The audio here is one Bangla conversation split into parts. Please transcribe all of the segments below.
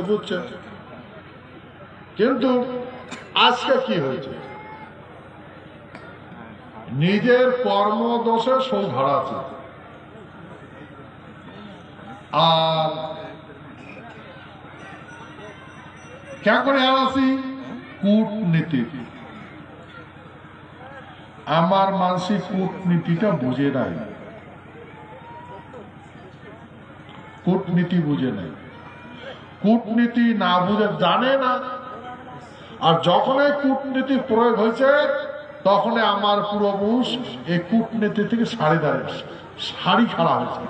বুঝছে। কিন্তু আজকে কি হয়েছে, নিজের কর্মদোষে শোল হারাচ্ছে, আর কে করে হারাছি? কূটনীতি। আমার মানসিক কূটনীতিটা বুঝে নাই, কূটনীতি বুঝে নাই, কূটনীতি না বুঝে জানে না। আর যখনই কূটনীতি প্রয়োগ হয়েছে তখন আমার পূর্বপুরুষ এই কূটনীতি থেকে সারি ছাড়া হয়েছে।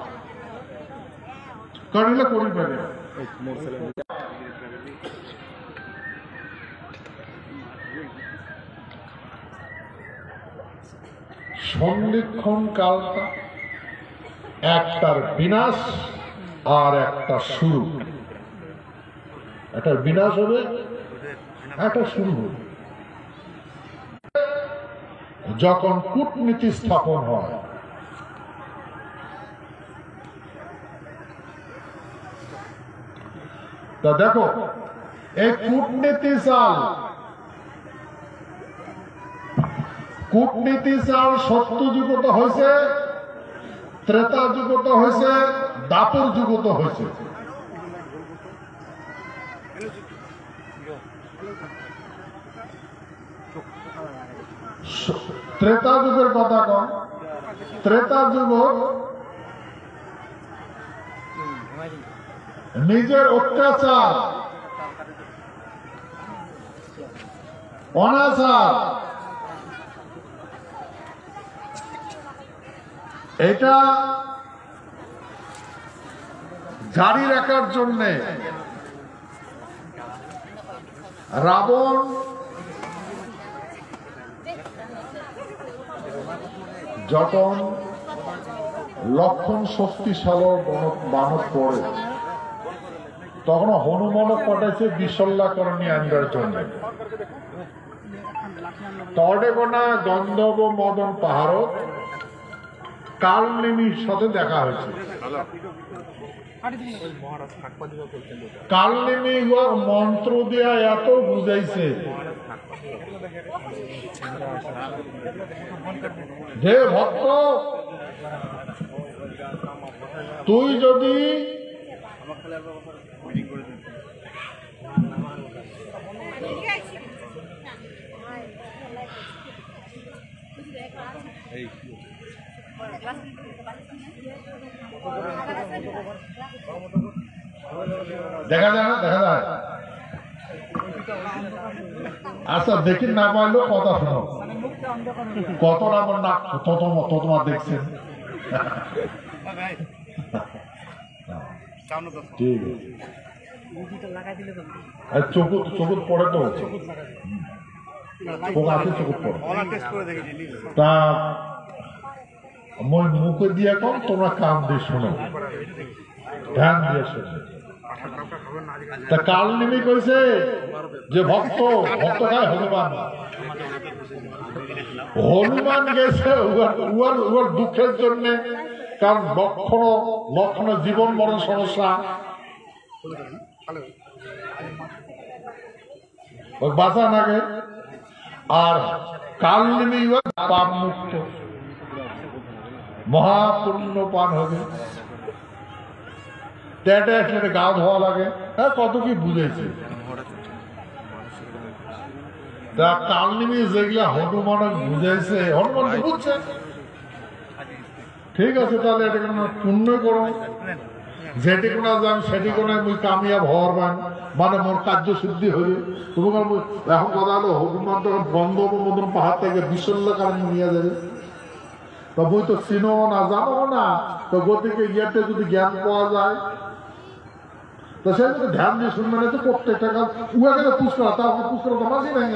করিলে করি পারে সন্ধিক্ষণ কালটা একটার বিনাশ আর একটা শুরু। একটা বিনাশ হবে, একটা শুরু হবে। যখন কূটনীতি স্থাপন হয়, তা দেখো এই কূটনীতি চাল সত্য যুগত হয়েছে, ত্রেতা যুগত হয়েছে, দাপর যুগত হয়েছে। ত্রেতা যুগের কথা কম, ত্রেতা যুগ নিজের অত্যাচার, অনাচার, এটা জারি রাখার জন্যে রাবণ যখন লক্ষণ শক্তিশালী বানর পড়ে তখন হনুমানও পাঠাইছে বিশল্যাকরণী আনবার জন্য। তডেগোনা গন্ধর্ব মদন পাহাড় কালনেমির সাথে দেখা হয়েছে। কালনেমি মন্ত্র দেয়া এত বুঝাইছে, হে ভক্ত, তুই যদি দেখা যায় না, দেখা যায়। আচ্ছা দেখি না পাইলেও কথা শোনো, কত আমার না তোমার দেখছেন। ঠিক আছে, চোখ পড়ে তো তা মই মুখে দিয়ে কম, তোমরা কান দিয়ে শোনো, ধ্যান দিয়ে শোনো। তা কালনেমি কইছে যে ভক্ত খায় হনুমান। হনুমান গেছে উহার দুঃখের জন্য, কারণ লক্ষণ জীবন মরণ সমস্যা, বাঁচা নাগে। আর কালনেমি পাপ মুক্ত, মহাপুণ্য পান হবে। গা ধোয়া লাগে, কত কি বুঝেছে। কালনেমি যেগুলা হনুমান বুঝাইছে, হনুমান বুঝছে। ঠিক আছে, তাহলে এটা কোনো পুণ্য করো, যেটি কোনা যান সেটি কোনায় মুই কামিয়াব হওয়ার মানে মোর কার্য সিদ্ধি হইবে। তোমার এখন কথা হলো হনুমান তখন গন্ধর্ব মদন পাহাড় থেকে বিশল্যাকরণী নিয়ে যাবে। তা বই তো চিনো না, জানো না, তো গতিকে ইয়েতে যদি জ্ঞান পাওয়া যায় তো সে যদি ধ্যান দিয়ে শুনবে না, তো প্রত্যেকটা কাজ উহাকে তো পুষ করা, তার পুষ করা তো মাঝি নাই।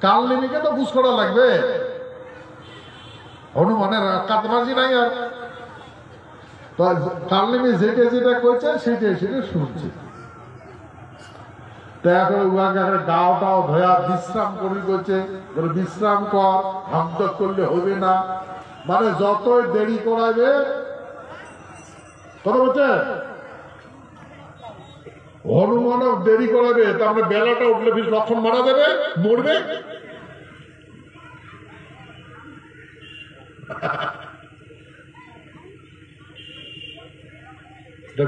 কালনেমিকে তো পুষ করা লাগবে, হনুমানের কাজবাজি নাই। আর কালনেমি যেটা কইছে সেটাই শুনছে। তা এখন উহাকে গাও ধোয়া বিশ্রাম করি করছে, বিশ্রাম কর, হামদক করলে হবে না। মানে যতই দেরি করাবে কথা বলছে হনুমানও দেরি করাবে, তারপরে বেলাটা উঠলে লক্ষণ মারা দেবে, মরবে।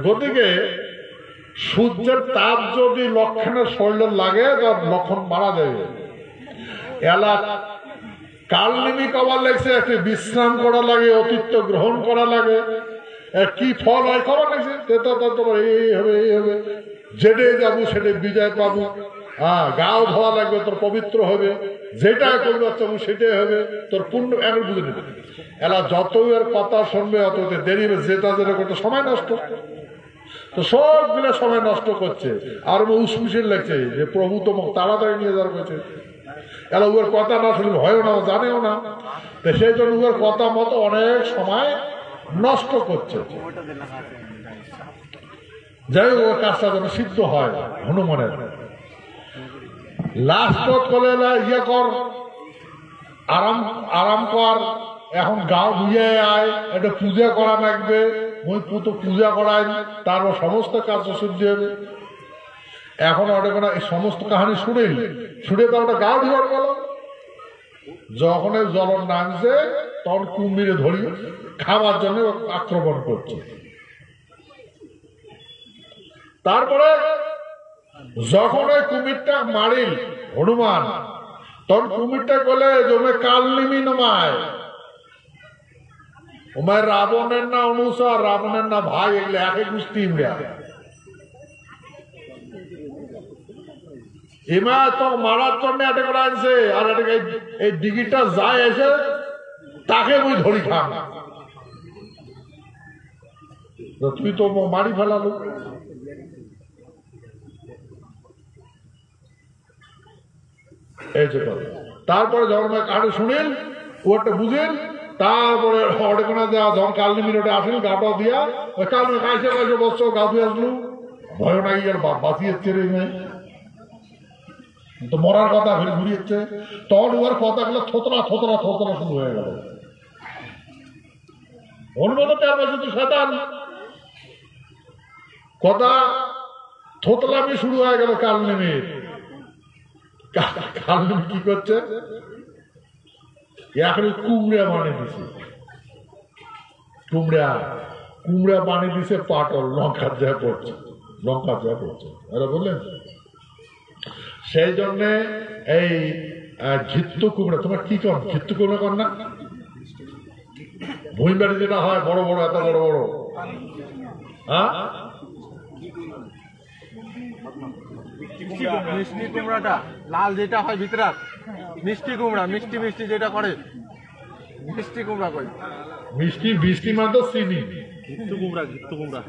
গতিকে সূর্যের তাপ যদি লক্ষণের শরীরে লাগে তার লক্ষণ মারা যাবে। এলা কালনিমি কবার লাগছে, একটি বিশ্রাম করা লাগে, অতিথ্য গ্রহণ করা লাগে। কি ফল হয় খবর লাগছে, তোমার এই হবে এই হবে, যেটে যাবো সেটে বিজয় পাবো। গাও ধোয়া লাগবে, তোর পবিত্র হবে, যেটা করবে সেটাই হবে তোর পূর্ণ। এখন বুঝে নেবে এলা যতই এর কথা শুনবে অত দেরি হবে, যেটা যেটা করতে সময় নষ্ট। তো সবগুলো সময় নষ্ট করছে, আর উসমিশিল লাগছে যে প্রভু তোমাকে তাড়াতাড়ি নিয়ে যাওয়ার করছে। এলা উয়ার কথা না শুনলে হয়ও না, জানেও না, তো সেই জন্য উয়ার কথা মতো অনেক সময় নষ্ট করছে। যাই হোক ওর কাজটা যেন সিদ্ধ হয় হনুমানের। লাস্ট করলে ইয়ে কর, আরাম কর, এখন গাও ধুয়ে আয়, একটা পূজা করা লাগবে, ওই পুতো পূজা করাই, তারপর সমস্ত কাজ সিদ্ধ হবে। এখন ওটা এই সমস্ত কাহানি শুনে তো ওটা গাও ধুয়ার গেল। যখন জল নামছে তখন কুমিরে ধরি খাওয়ার জন্য আক্রমণ করছে। তারপরে যখন ওই কুমিরটা মারিল হনুমান, তখন কুমিরটা বলে জমে কাল নিমি নমায়, ওমায় রাবণের না অনুসার, রাবণের না ভাই, এগুলো একে গোষ্ঠী এমা তো মারার জন্য এটা করে আনছে। আর এই ডিগিটা যায় এসে তাকে ওই ধরি খান, তুই তো মারি ফেলালো। এই যে তারপরে যখন কাঠে শুনেন ওটা বুঝেন, তারপরে অডেকোনা দেওয়া যখন কালনি মিনিটে আসেন গাটা দিয়া ওই কালনি কাইসে কাইসে বসছ গা ধুয়ে আসলো, ভয় না গিয়ে বাঁচিয়েছে রে মেয়ে, তো মরার কথা ফের ঘুরিয়েছে। তখন ওর কথাগুলো থতলা থতলা থতলা শুরু হয়ে গেল। হনুমান তার পাশে তো শয়তান, কথা থতলামি শুরু হয়ে গেল। কালনেমির কালনেমি কি করছে, এখন কুমড়া বানিয়ে দিছে, কুমড়া বানিয়ে দিছে পাটল, লঙ্কার যা পড়ছে, এরা বললেন। সেই জন্যে এই ঘিত্ত কুমড়া, তোমার কি কর ঘিত্ত কুমড়া কর না, ভূমিবাড়ি যেটা হয় বড় বড়, এত বড় বড়, হ্যাঁ মিষ্টি কুমড়াটা লাল যেটা হয় ভিতরে, মিষ্টি কুমড়া, মিষ্টি মিষ্টি যেটা করে মিষ্টি কুমড়া কই, মিষ্টি বৃষ্টি মানে তো চিনি, ঘিত্তু কুমড়া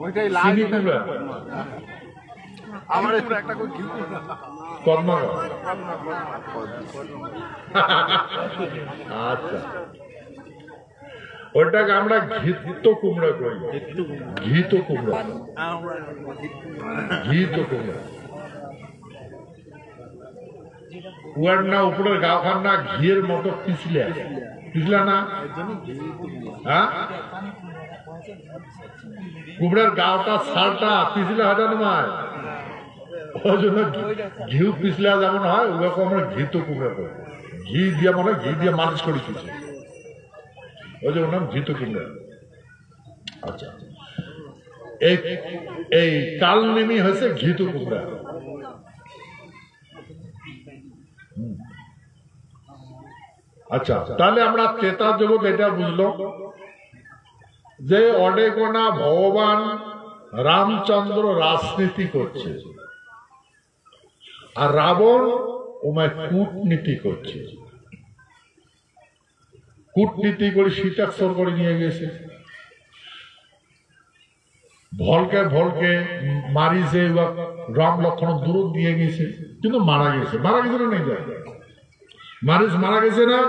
ওইটাই লাল কুমড়া। আমার একটা কর্মা। আচ্ছা, ওটাকে আমরা ঘিত্ত কুমড়া করি, ঘিত কুমড়া, ঘিত কুমড়া। উয়ার না উপরের গাও খান না ঘিয়ের মতো পিছলা না, হ্যাঁ কুমড়ার গাওটা সারটা পিছলে হয় না, ওই জন্য ঘিউ পিছলা যেমন হয় ওরকম আমরা ঘিত কুমড়া করি, ঘি দিয়ে মানে ঘি দিয়ে মালিশ করি পিছিয়ে, ওই জন্য নাম ঘিত কুমড়া। আচ্ছা, এই কালনেমি হয়েছে ঘিত কুমড়া। আচ্ছা, তাহলে আমরা ত্রেতা জগৎ এটা বুঝলো যে অনেকনা ভগবান রামচন্দ্র রাজনীতি করছে, আর রাবণ ওমায় কূটনীতি করছে। কূটনীতি করে সীতাক্ষর করে নিয়ে গেছে, ভলকে মারিছে, রাম লক্ষণ দূর দিয়ে গেছে, কিন্তু মারা গেছে না নেই, মারা গেছে না।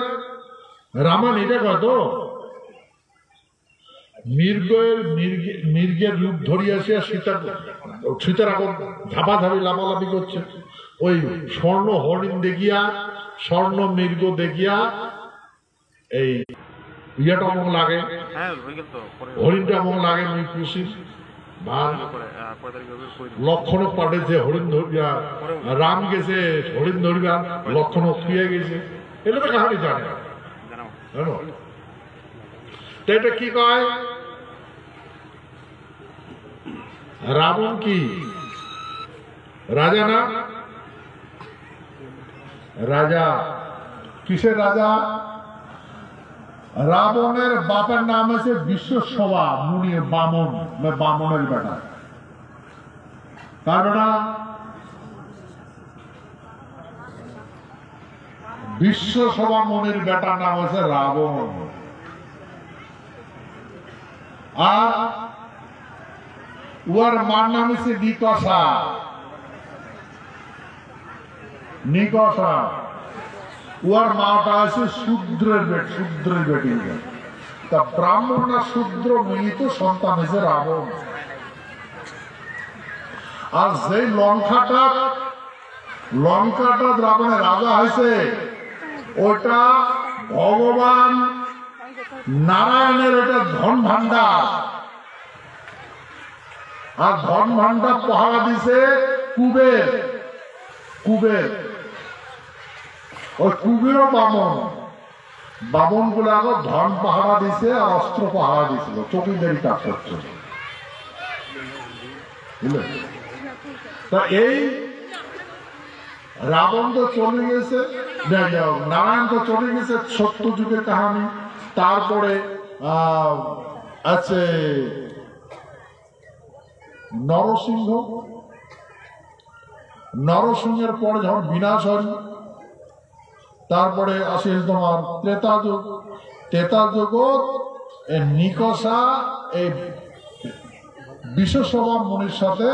রামান এটা কয় তো মৃগের রূপ ধরিয়াছে, সীতার এখন ঝাপাঝাপি লাফালাফি করছে, ওই স্বর্ণ হরিণ দেখিয়া, স্বর্ণ মৃগ দেখিয়া এই ইয়েটা অমুক লাগে, হ্যাঁ হয়ে গেল তো পরে হরিণটা অমুক লাগে, মুই খুশি ভাল করে 45 করে লক্ষণ পাঠাইছে হরিণ ধরিয়া, রাম গেছে হরিণ ধরিবা, লক্ষণ খুঁয়ে গেছে, এটা তো কাহানি জানে জানাও জানো। তো এটা কি কয়, রাবণ কি রাজা না? রাজা কিসের রাজা? রাবণের বাপের নাম হচ্ছে বিশ্বসভা মুনি, বামন, বামনের বেটা। কার বেটা? বিশ্বসভা মুনির বেটার নাম হচ্ছে রাবণ। আর উয়ার মার নাম হচ্ছে নিকষা। নিকষা উয়ার মাটা আছে শূদ্রের বেটি। তা ব্রাহ্মণ না শূদ্র মিলিত সন্তান হয়েছে রাবণ। আর সেই লঙ্কাটা রাবণের রাজা হয়েছে, ওটা ভগবান নারায়ণের এটা ধন ভাণ্ডার। আর ধন ভাণ্ডার পাহারা দিছে কুবের। ওই কুবেরও বামন গুলো আগত ধন পাহারা দিছে আর অস্ত্র পাহারা দিছিল, চকিদারি কাজ করছে। তা এই রাবণ তো চলে গেছে, নারায়ণ তো চলে গেছে, সত্য যুগের কাহিনী। তারপরে আছে নরসিংহের পরে যখন বিনাশ হয়, তারপরে আসিল তোমার ত্রেতা যুগ। নিকষা এই বিশ্বসভা মুনির সাথে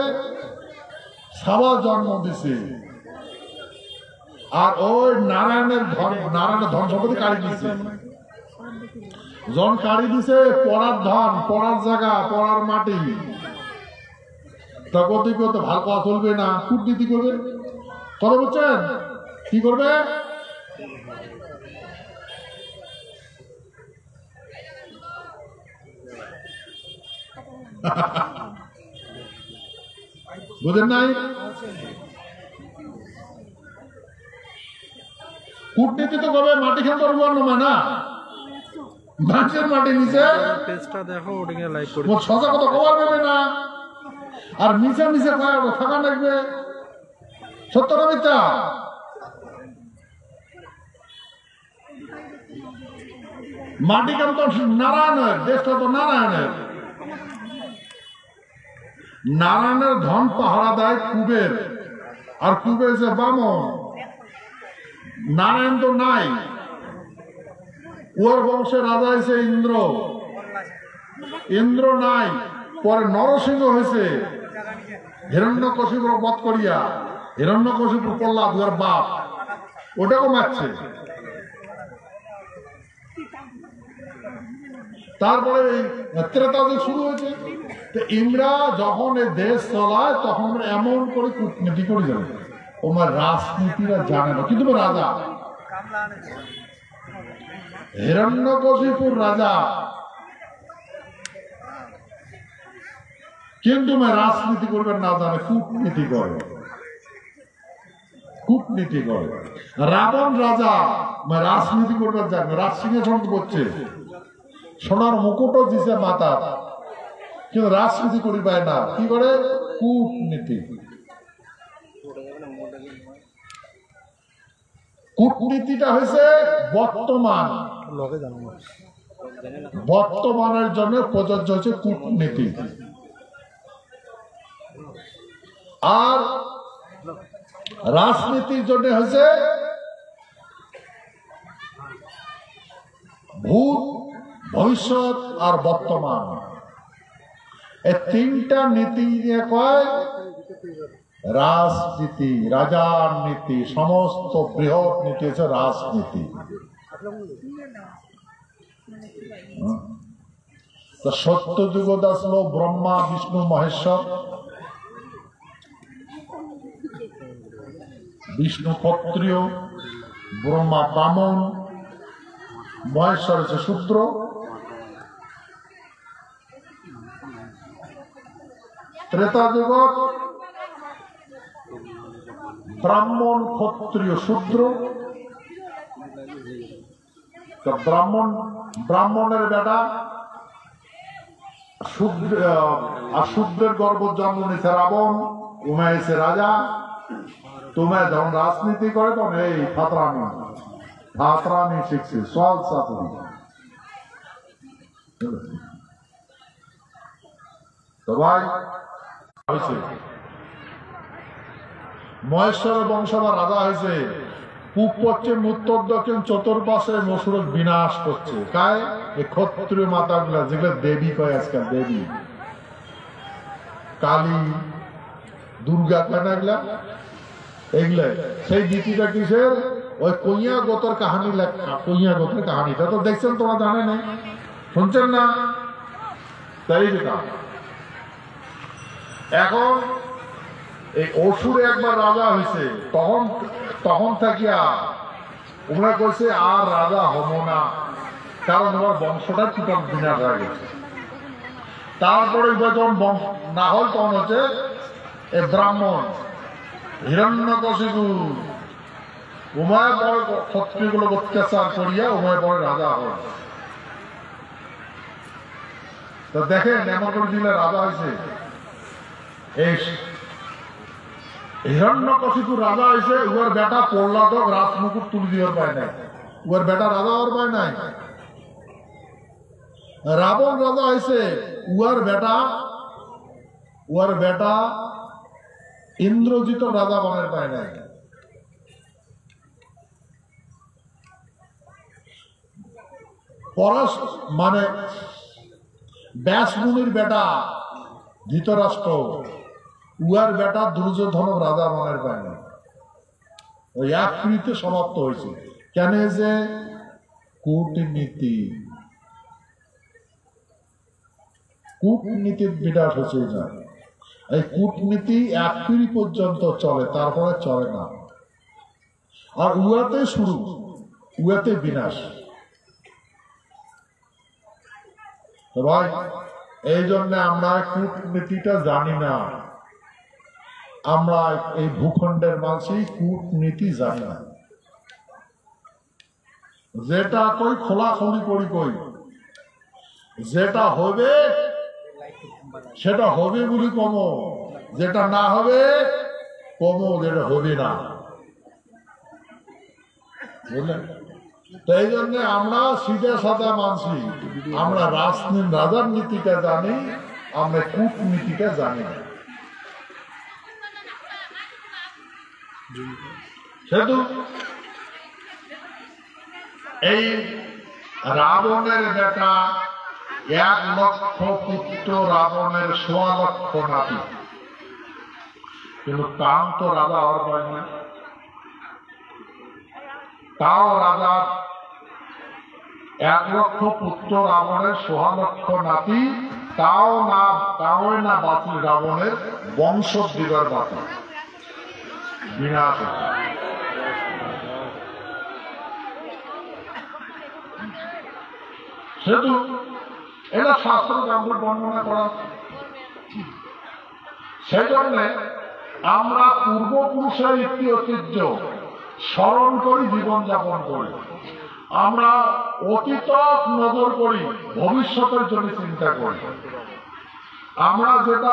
সাবা জন্ম দিছে। আর ওই নারায়ণের ধন সম্পত্তি কাড়ি দিছে। জন কাড়ি দিছে পড়ার ধন, পড়ার জায়গা, পড়ার মাটি। তখন তো ভালো কথা চলবে না, কূটনীতি করবে। কথা বলছেন কি করবে? বুঝেন নাই? কূটনীতি তো করবে, মাটি খেয়ে তো নয় না, মানুষের মাটি নিচে সজা কথা কবার পাবে না। আর মিশে থাকা লাগবে, সত্য না মিথ্যা? মাটি কেন তো নারায়ণের, দেশটা তো নারায়ণের ধন পাহারা দেয় কুবের। আর কুবের যে বামন, নারায়ণ তো নাই। ওর বংশের রাজা হয়েছে ইন্দ্র নাই। পরে নরসিংহ হয়েছে হিরণ্যকশিপুর বধ করিয়া। হিরণ্যকশিপুর প্রহ্লাদ ওর বাপ, ওটাকে মারছে। তারপরে ত্রেতা যুগ শুরু হয়েছে। ইমরা যখন এই দেশ চলায় তখন এমন করে কূটনীতি করে যাবে, ওমার রাজনীতিরা জানে না। কিন্তু রাজা হিরণ্যকশিপুর রাজা, কিন্তু রাজনীতি করবে না জানে, কূটনীতি করে। রাবণ রাজা রাজনীতি করবে জানে, রাজসিংহাসন করছে, সোনার মুকুটও দিছে মাথা, কিন্তু রাজনীতি করি পায় না। কি করে? কূটনীতি। কূটনীতিটা হয়েছে বর্তমানের জন্য প্রযোজ্য হচ্ছে কূটনীতি। আর রাজনীতির জন্য হয়েছে ভূত, ভবিষ্যৎ আর বর্তমান। এই তিনটা নীতি নিয়ে কয় রাজনীতি, রাজার নীতি। সমস্ত বৃহৎ নীতি হচ্ছে রাজনীতি। সত্য যুগত আসলো ব্রহ্মা, বিষ্ণু, মহেশ্বর। বিষ্ণু ক্ষত্রিয়, ব্রহ্মা ব্রাহ্মণ, মহেশ্বর হচ্ছে শূদ্র। ত্রেতা যুগত ব্রাহ্মণ ক্ষত্রিয় শূদ্র, ব্রাহ্মণের বেটা আর শূদ্রের গর্ভ জন্ম নিছে রাবণ, উমায় এসে রাজা। তোমায় যখন রাজনীতি করে তখন এই ফাতরামি শিখছে, সল চাতুরি। তো ভাই হয়েছে মহেশ্বর বংশধর রাজা হয়েছে, পূব পশ্চিম উত্তর দক্ষিণ চতুর্পাশে মসুরক বিনাশ করছে। কায় এই ক্ষত্রিয় মাতা গুলা, যেগুলো দেবী কয় আজকাল, দেবী কালী দুর্গা কেন এগুলা, এগুলা সেই নীতিটা কিসের? ওই কইয়া গোতর কাহানি লেখা, কইয়া গোতের কাহানিটা তো দেখছেন, তোমরা জানে না, শুনছেন না? তাই যেটা এখন এই অসুরে একবার রাজা হয়েছে, তখন থাকিয়া ওরা কইছে আর রাজা হব না, কারণ ওর বংশটা টোটাল বিনাশ হয়ে গেছে। তারপরে যখন বংশ না হয় তখন হচ্ছে এই ব্রাহ্মণ হিরণ্যকশিপু উমায় পরে ক্ষত্রিয়গুলো অত্যাচার করিয়া উমায় পরে রাজা হয়। তো দেখেন এমন করে দিলে রাজা হয়েছে, এই হিরণ্যকশিপু রাজা হয়েছে, উয়ার বেটা প্রহ্লাদক রাজমুকুট তুলে দিওয়ার পায় নাই, উয়ার বেটা রাজা হওয়ার পায় নাই। রাবণ রাজা হয়েছে, উয়ার বেটা ইন্দ্রজিৎ রাজা বানের পায় নাই। পরশ মানে ব্যাসমুনির বেটা ধৃতরাষ্ট্র, উয়ার বেটা দুর্যোধন রাজা বানের পায় না। ওই এক কৃতে সমাপ্ত হয়েছে। কেন? যে কূটনীতির বিরাট হচ্ছে না। এই কূটনীতি এক পিঁড়ি পর্যন্ত চলে, তারপরে চলে না। আর উয়াতে শুরু, উয়াতে বিনাশ। ভাই এই জন্য আমরা কূটনীতিটা জানি না, আমরা এই ভূখণ্ডের মানুষই কূটনীতি জানি না। যেটা কই খোলাখুলি করি কই, যেটা হবে সেটা হবে বলি কমো, যেটা না হবে কমো, যেটা হবে না, বুঝলেন? তো এই জন্য আমরা সিধা সাদা মানছি, আমরা রাজার নীতিটা জানি, আমরা কূটনীতিটা জানি না। সেতু এই রাবণের বেটা 1 লক্ষ পুত্র, রাবণের 1.25 লক্ষ নাতি, কিন্তু তাও তো রাজা হওয়ার পায় না। তাও রাজা 1 লক্ষ পুত্র, রাবণের 1.25 লক্ষ নাতি, তাও না বাঁচি রাবণের বংশ দিবার বাতি বিনাশ। সেতু এটা শাস্ত্র গ্রন্থে বর্ণনা করা। সেই জন্য আমরা পূর্বপুরুষের একটি ঐতিহ্য স্মরণ করি, জীবনযাপন করি। আমরা অতীত নজর করি, ভবিষ্যতের জন্য চিন্তা করি। আমরা যেটা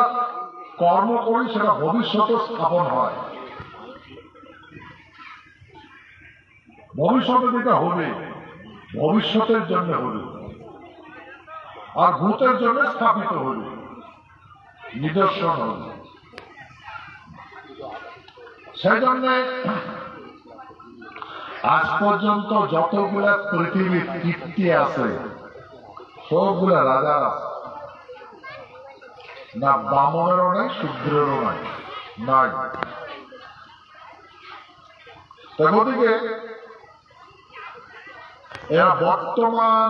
কর্ম করি সেটা ভবিষ্যতে স্থাপন হয়, ভবিষ্যতে যেটা হবে ভবিষ্যতের জন্য হবে, আর ভূতের জন্য স্থাপিত হবে, নিদর্শন হবে। সেই জন্য আজ পর্যন্ত যতগুলা পৃথিবীর কীর্তি আছে সবগুলা রাজার আছে, না বামনেরও নাই, শূদ্রেরও নাই, নাই। গতিকে এরা বর্তমান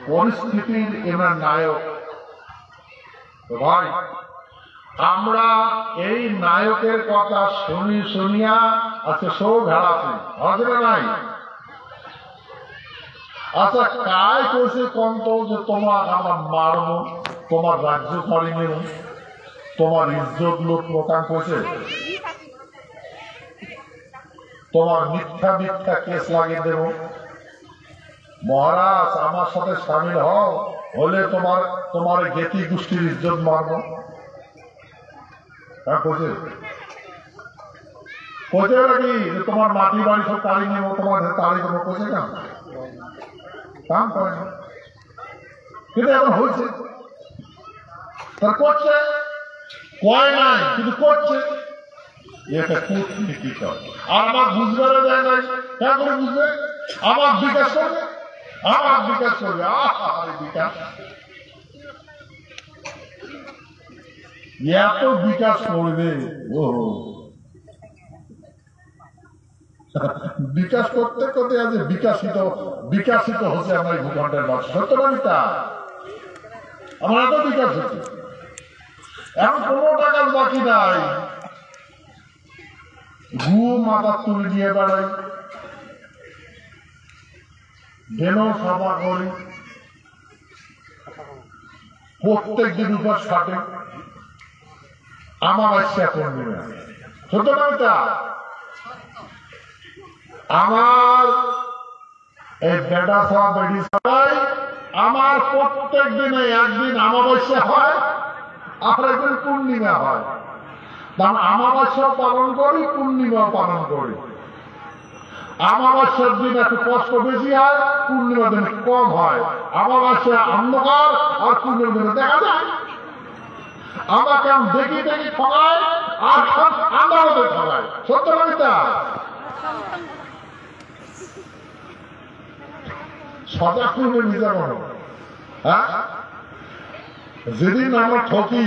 পরিস্থিতির এনার নায়ক। ভাই আমরা এই নায়কের কথা শুনিয়া আজকে সব ভেড়াছি, হবে নাই? আচ্ছা কায় কইছে কন্ত যে তোমার আমার মারব, তোমার রাজ্য ছাড়ি নেব, তোমার ইজ্জত লোক মোকাম করছে, তোমার মিথ্যা মিথ্যা কেস লাগিয়ে দেব। মহারাজ আমার সাথে সামিল হও, হলে তোমার তোমার গেতি গোষ্ঠীর ইজ্জত মারব। কোচে নাকি তোমার মাটি বাড়ি সব তাড়ি নেব, তোমার তাড়ি দেবো, কোচে কেন কাম করে না, কিন্তু এখন হয়েছে তার করছে, কয় নাই কিন্তু করছে। এটা কূটনীতি করে, আর আমার বুঝবে দেয় নাই, কেন করে বুঝবে? আমার বিকাশ করবে, আমার বিকাশ করবে, বিকাশ এত বিকাশ করবে। ও বিকাশ করতে করতে আজ বিকাশিত বিকাশিত হচ্ছে আমার এই ভূখণ্ডের মানুষ। সত্য না? আমার এত বিকাশ হচ্ছে, এখন 15 টাকার বাকি নাই, গুয়ো মাথা তুলে দিয়ে বেড়াই, বেনো সাফা করি, প্রত্যেক দিন উপর সাথে আমার ইচ্ছা করবে না। সত্য না? আমার এই বেটা সব বেডি সবাই আমার প্রত্যেক দিনে একদিন অমাবস্যা হয় আর একদিন পূর্ণিমা হয়। কারণ অমাবস্যা পালন করি, পূর্ণিমা পালন করি। অমাবস্যার দিন একটু কষ্ট বেশি হয়, পূর্ণিমার দিন কম হয়। অমাবস্যা অন্ধকার আর পূর্ণিমার দিনে দেখা যায়। আমাকে দেখি দেখি ঠগায় আর আন্দাজে ঠগায়। সত্য না? সজাগ করবে নিজে করো। হ্যাঁ, যেদিন আমরা ঠকি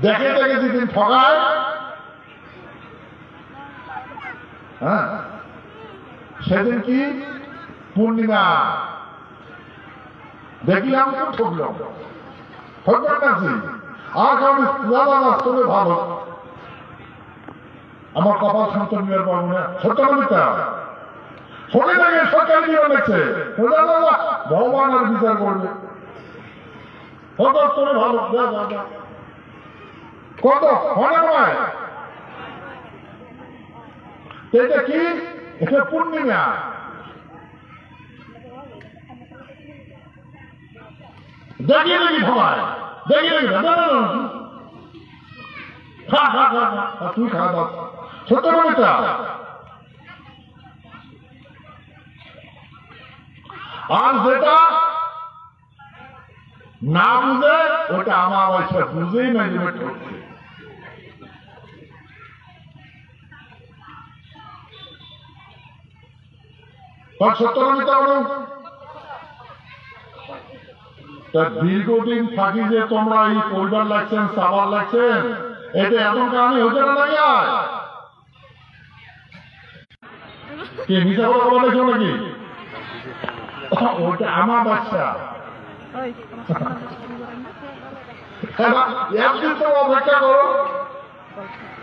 দেখে দেখে যেদিন ঠগায়, হ্যাঁ সেদিন কি পূর্ণিমা দেখলাম তো ঠকলাম, ঠকবেন নাকি? আর কারণ তবে ভালো আমার কপাল সন্তান নিয়ে পারবো না। সত্য না? ছোটে থেকে সরকারি নিয়ম দেখছে, ভগবান আর বিচার করবে। তোরে ভালো কত মনে হয় এটা কি? এটা পূর্ণিমা। দেখিয়ে দেখি সবাই দেখিয়ে দেখি খা খা খা খা, তুই খা দাও। সত্য না? আর যেটা না বুঝে ওটা আমার অবস্থা বুঝেই না, যে ঠকছে। সত্য দীর্ঘদিন থাকি যে তোমরা এই পরিবার লাগছেন, সাবার লাগছেন, এটা এমন কারণে হতে না লাগে। কে মিশা কথা বলেছ নাকি? ওটা আমার বাচ্চা। একদিন তো অপেক্ষা করো,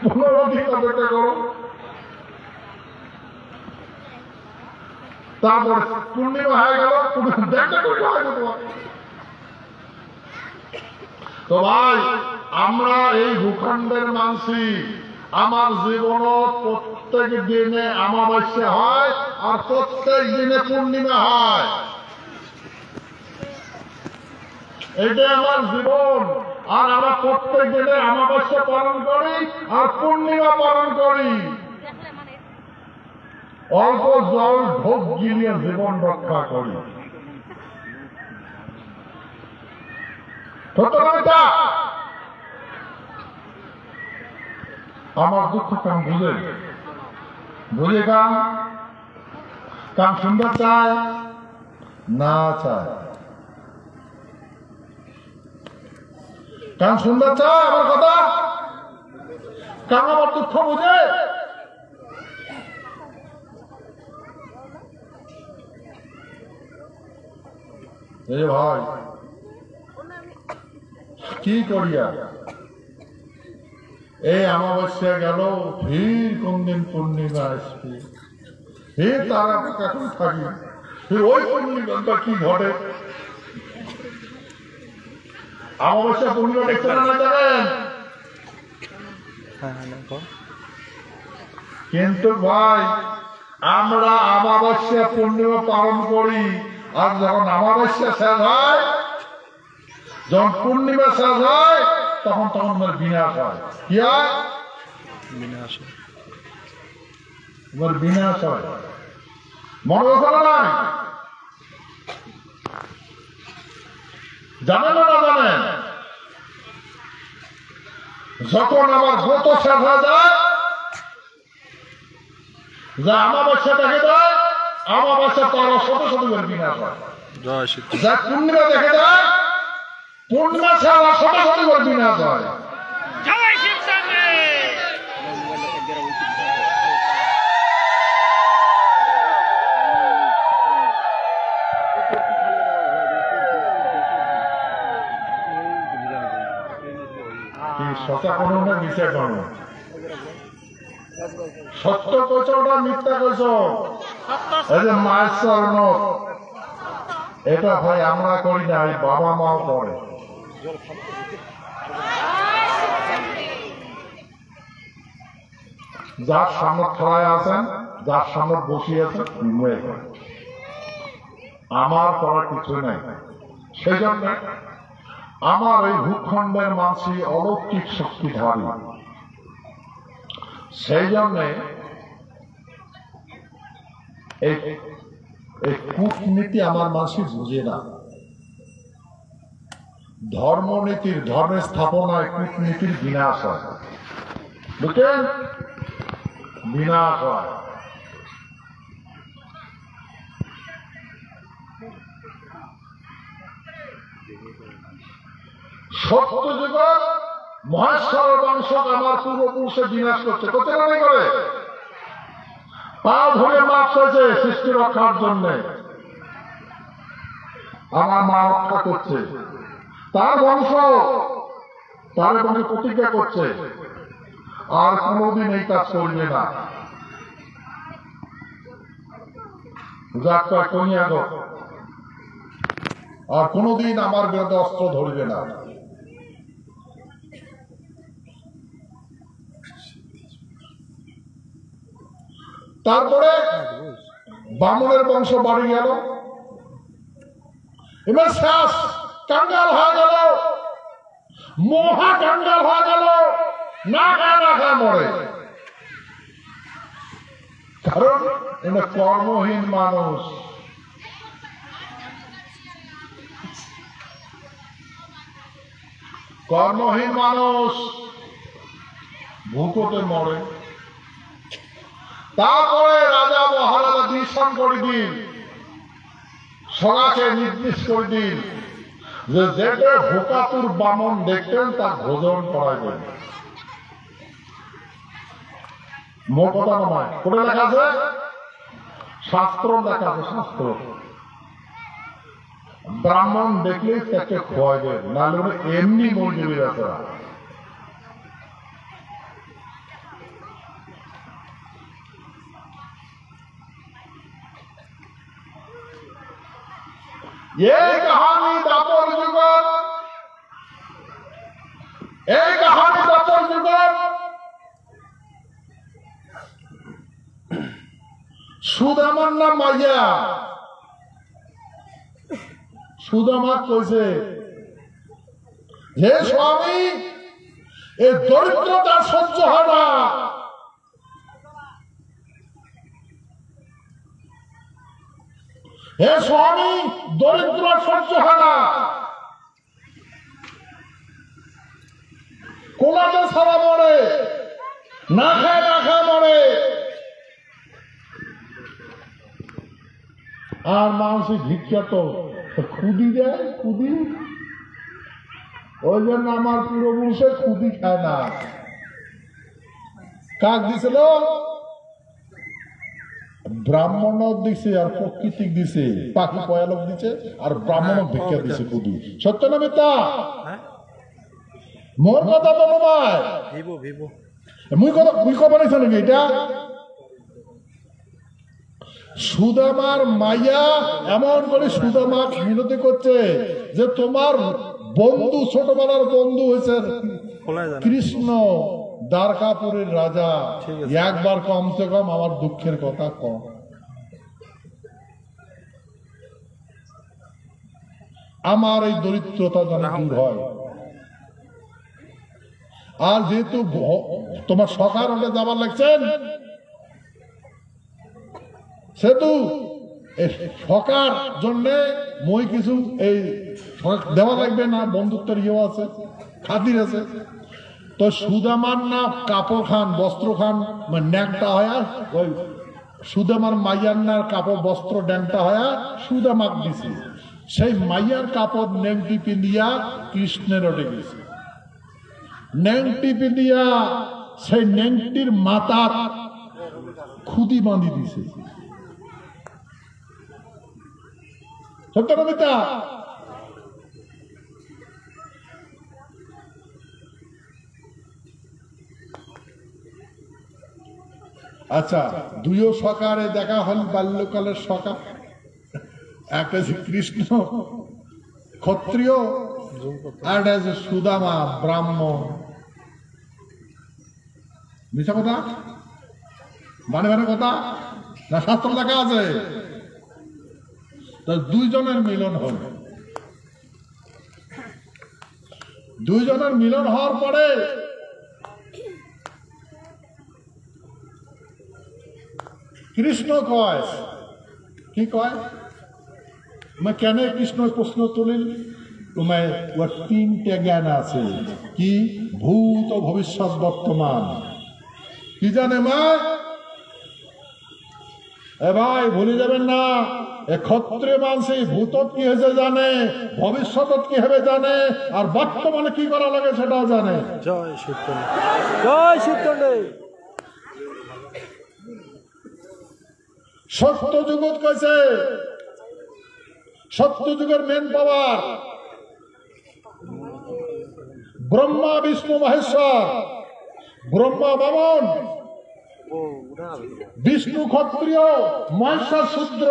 15 দিন অপেক্ষা করো, তারপর পূর্ণিমা হয়ে গেল, দেখা করতে হবে তোমার। তো ভাই, আমরা এই ভূখণ্ডের মানসি, আমার জীবন প্রত্যেক দিনে অমাবস্যা হয় আর প্রত্যেক দিনে পূর্ণিমা হয়। এটাই আমার জীবন। আর আমরা প্রত্যেক দিনে অমাবস্যা পালন করি আর পূর্ণিমা পালন করি। অল্প জল ঢোক গিলিয়ে জীবন রক্ষা করি। আমার দুঃখ কাম বুঝে বুঝে কাম সুন্দর চায় না চায়, কাম সুন্দর চায় আমার কথা, কাম আমার দুঃখ বুঝে। ভাই কি করিয়া এই অমাবস্যা গেল, ফির কোন দিন পূর্ণিমা আসবে, ফির তারা এখন থাকি, ফির ওই পূর্ণিমাটা কি ঘটে। অমাবস্যা পূর্ণিমা দেখতে না জানেন? কিন্তু ভাই আমরা অমাবস্যা পূর্ণিমা পালন করি, আর যখন অমাবস্যা শেষ হয়, যখন পূর্ণিমা শেষ হয়, তখন বিনাশ হয়। কি হয়? বিনাশ হয়। মনে করে নাই? জানেন না জানেন? যখন আমার ব্রত শেষ হয়ে যায়, যা অমাবস্যা দেখে যায়, অমাবস্যা পাওয়ার সাথে সাথে বিনাশ হয়। যা পূর্ণিমা দেখে যায়, পূর্ণিমা ছাড়ার সাথে সাথে বিনাশ হয়। সচা কোনো না মিথ্যা কোনো? সত্য কইছ ওটা মিথ্যা কইছ? এই যে মায়ের চরণ, এটা ভাই আমরা করি না, বাবা মাও করে। যার সামনে খেলায় আছেন, যার সামনে বসিয়ে আছেন, আমার করার কিছু নেই। সেই জন্য আমার এই ভূখণ্ডের মাঝে অলৌকিক শক্তিধারী। সেই জন্যে এই কূটনীতি আমার মাঝে বুঝে না। ধর্মনীতির, ধর্মের স্থাপনায় কূটনীতির বিনাশ হয়। বুঝলেন? বিনাশ হয়। সত্যযুগ মহেশ্বর বংশ আমার পূর্বপুরুষে বিনাশ করছে, করতে মনে করে পা ধরে মাপ করছে সৃষ্টি রক্ষার জন্য। আমার মা রক্ষা করছে, তার বংশ তার বংশ প্রতিজ্ঞা করছে আর কোনদিন এই কাজ করবে না। যাত্রা কনিয়া গো, আর কোনদিন আমার বিরুদ্ধে অস্ত্র ধরবে না। তারপরে বামনের বংশ বাড়ি গেল, এবার শেষ কাঙ্গাল হয়ে গেল, মহা কাঙ্গাল হয়ে গেল, না খায় মরে। কারণ এটা কর্মহীন মানুষ। কর্মহীন মানুষ ভূকতে মরে। তারপরে রাজা মহারাজা দৃশ্যম করে দিন, সগাকে নির্দেশ করে দিন যে যেটা ভোকাতুর বামন দেখতেন তার ভোজন করাইবেন। মোট কথা নয়, কোথায় লেখা আছে? শাস্ত্র লেখা আছে, শাস্ত্র। ব্রাহ্মণ দেখলেই তাকে খোয়াইবেন, নাহলে এমনি মজুরি আছে। এই কাহানি দাপর যুগ, এই কাহানি দাপর যুগ। সুদামার নাম মাইয়া। সুদামা কইছে, হে স্বামী, এই দরিদ্রতা সহ্য হয় না। হে স্বামী, দরিদ্র সহ্য হয় না। কোলাতে ছাড়া মরে, না খায় মরে। আর মানুষের ভিক্ষা তো খুদি দেয়, খুদি। ওই জন্য আমার পূর্বপুরুষে খুদি খায় না। কাক দিছিল? ব্রাহ্মণ দিছে আর প্রকৃতিক দিছে, পাখি পয়ালক দিছে আর ব্রাহ্মণ ভিক্ষা দিছে খুদি। সত্য না মিথ্যা? মোর কথা তো নয়, মুই কথা বানাইছ নাকি এটা? সুদামার মাইয়া এমন করে সুদামা মিনতি করছে যে তোমার বন্ধু, ছোটবেলার বন্ধু হয়েছে কৃষ্ণ, দ্বারকাপুরের রাজা। একবার কমসে কম আমার দুঃখের কথা কম। আমার এই দরিদ্রতা যেন দূর হয়। আর যেহেতু তোমার সকার ওটা যাবার লাগছেন, সেহেতু সকার জন্য মই কিছু এই দেওয়া লাগবে না, বন্ধুত্বের ইয়েও আছে, খাতির আছে। তো সুদামার না কাপড় খান, বস্ত্র খান, ন্যাংটা হয়া ওই সুদামার মাইয়ার না কাপড় বস্ত্র ড্যাংটা হয়া সুদামাক দিছে। সেই মাইয়ার কাপড় নেংটি পিন্দিয়া কৃষ্ণের ওটে গেছে। নেংটি পিন্দিয়া সেই নেংটির মাতার খুদি বাঁধি দিছে। সত্য কবিতা। আচ্ছা, দুইও সকারে দেখা হল, বাল্যকালের সকা। একটা যে কৃষ্ণ ক্ষত্রিয়, আর একটা যে সুদামা ব্রাহ্মণ। মিথ্যা কথা, মানে মানে কথা না, শাস্ত্র লেখা আছে। দুইজনের মিলন হল। দুইজনের মিলন হওয়ার পরে কৃষ্ণ কয়, কি কয়, কেন কৃষ্ণ প্রশ্ন তুলিল? তোমায় ওর তিনটে জ্ঞান আছে, কি ভূত, ভবিষ্যৎ, বর্তমান। কি জানে মা? এ ভাই ভুলে যাবেন না, এ ক্ষত্রিয় মানুষ ভূতত কি হয়েছে জানে, ভবিষ্যৎ কি হবে জানে, আর বর্তমানে কি করা লাগে সেটাও জানে। জয় শিবচন্ডী, জয় শিবচন্ডী। সত্য জগৎ কইছে, সত্য যুগের মেন পাওয়ার ব্রহ্মা, বিষ্ণু, মহেশ্বর। ব্রহ্মা বামন, বিষ্ণু ক্ষত্রিয়, মহেশ্বর শূদ্র।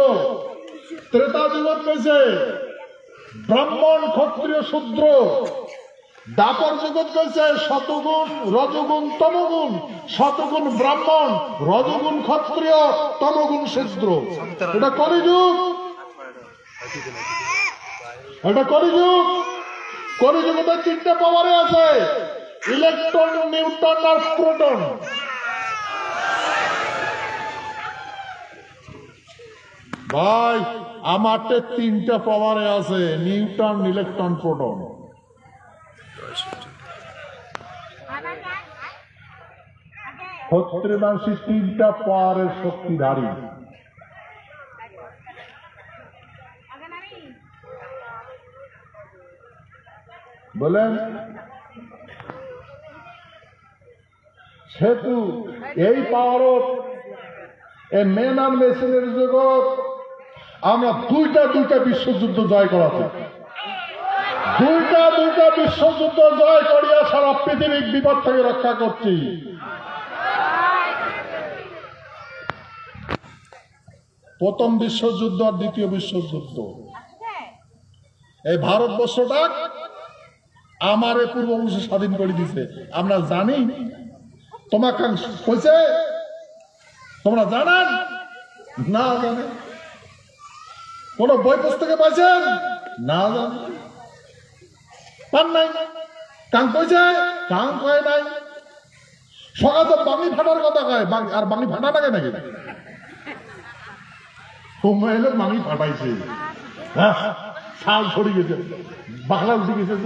ত্রেতা যুগত কইছে ব্রাহ্মণ, ক্ষত্রিয়, শূদ্র। দাপর যুগত কইছে শতগুণ, রজগুণ, তমগুণ। শতগুণ ব্রাহ্মণ, রজগুণ ক্ষত্রিয়, তমগুণ শূদ্র। এটা কলিযুগ, এটা কলিযুগ। কলিযুগের তিনটে পাওয়ারে আছে, ইলেকট্রন, নিউটন আর প্রোটন। ভাই আমারটা তিনটা পাওয়ারে আছে, নিউটন, ইলেকট্রন, প্রোটন। ক্ষত্রিয় মানুষ তিনটা পাওয়ারের শক্তিধারী। বলেন, সেতু এই পাওয়ারত, এই মেন আর মেশিনের জগৎ আমরা দুইটা বিশ্বযুদ্ধ জয় করাতে, দুইটা বিশ্বযুদ্ধ জয় করিয়া সারা পৃথিবীর বিপদ থেকে রক্ষা করছি। প্রথম বিশ্বযুদ্ধ আর দ্বিতীয় বিশ্বযুদ্ধ। এই ভারতবর্ষটা আমার পূর্বপুরুষে স্বাধীন করে দিছে, আমরা জানি। তোমাকে কইছে, তোমরা জানেন না? জানে কোন বই পুস্তকে পাইছেন না? জানে পান নাই। কাং কইছে, কাং কয় নাই। সকাল তো বাঙি ফাটার কথা কয়, আর বাঙি ফাটা থাকে নাকি? হুমায়ুন বাঙি ফাটাইছে, হ্যাঁ, ছাল ছড়ি গেছে, বাকলা উঠে গেছে।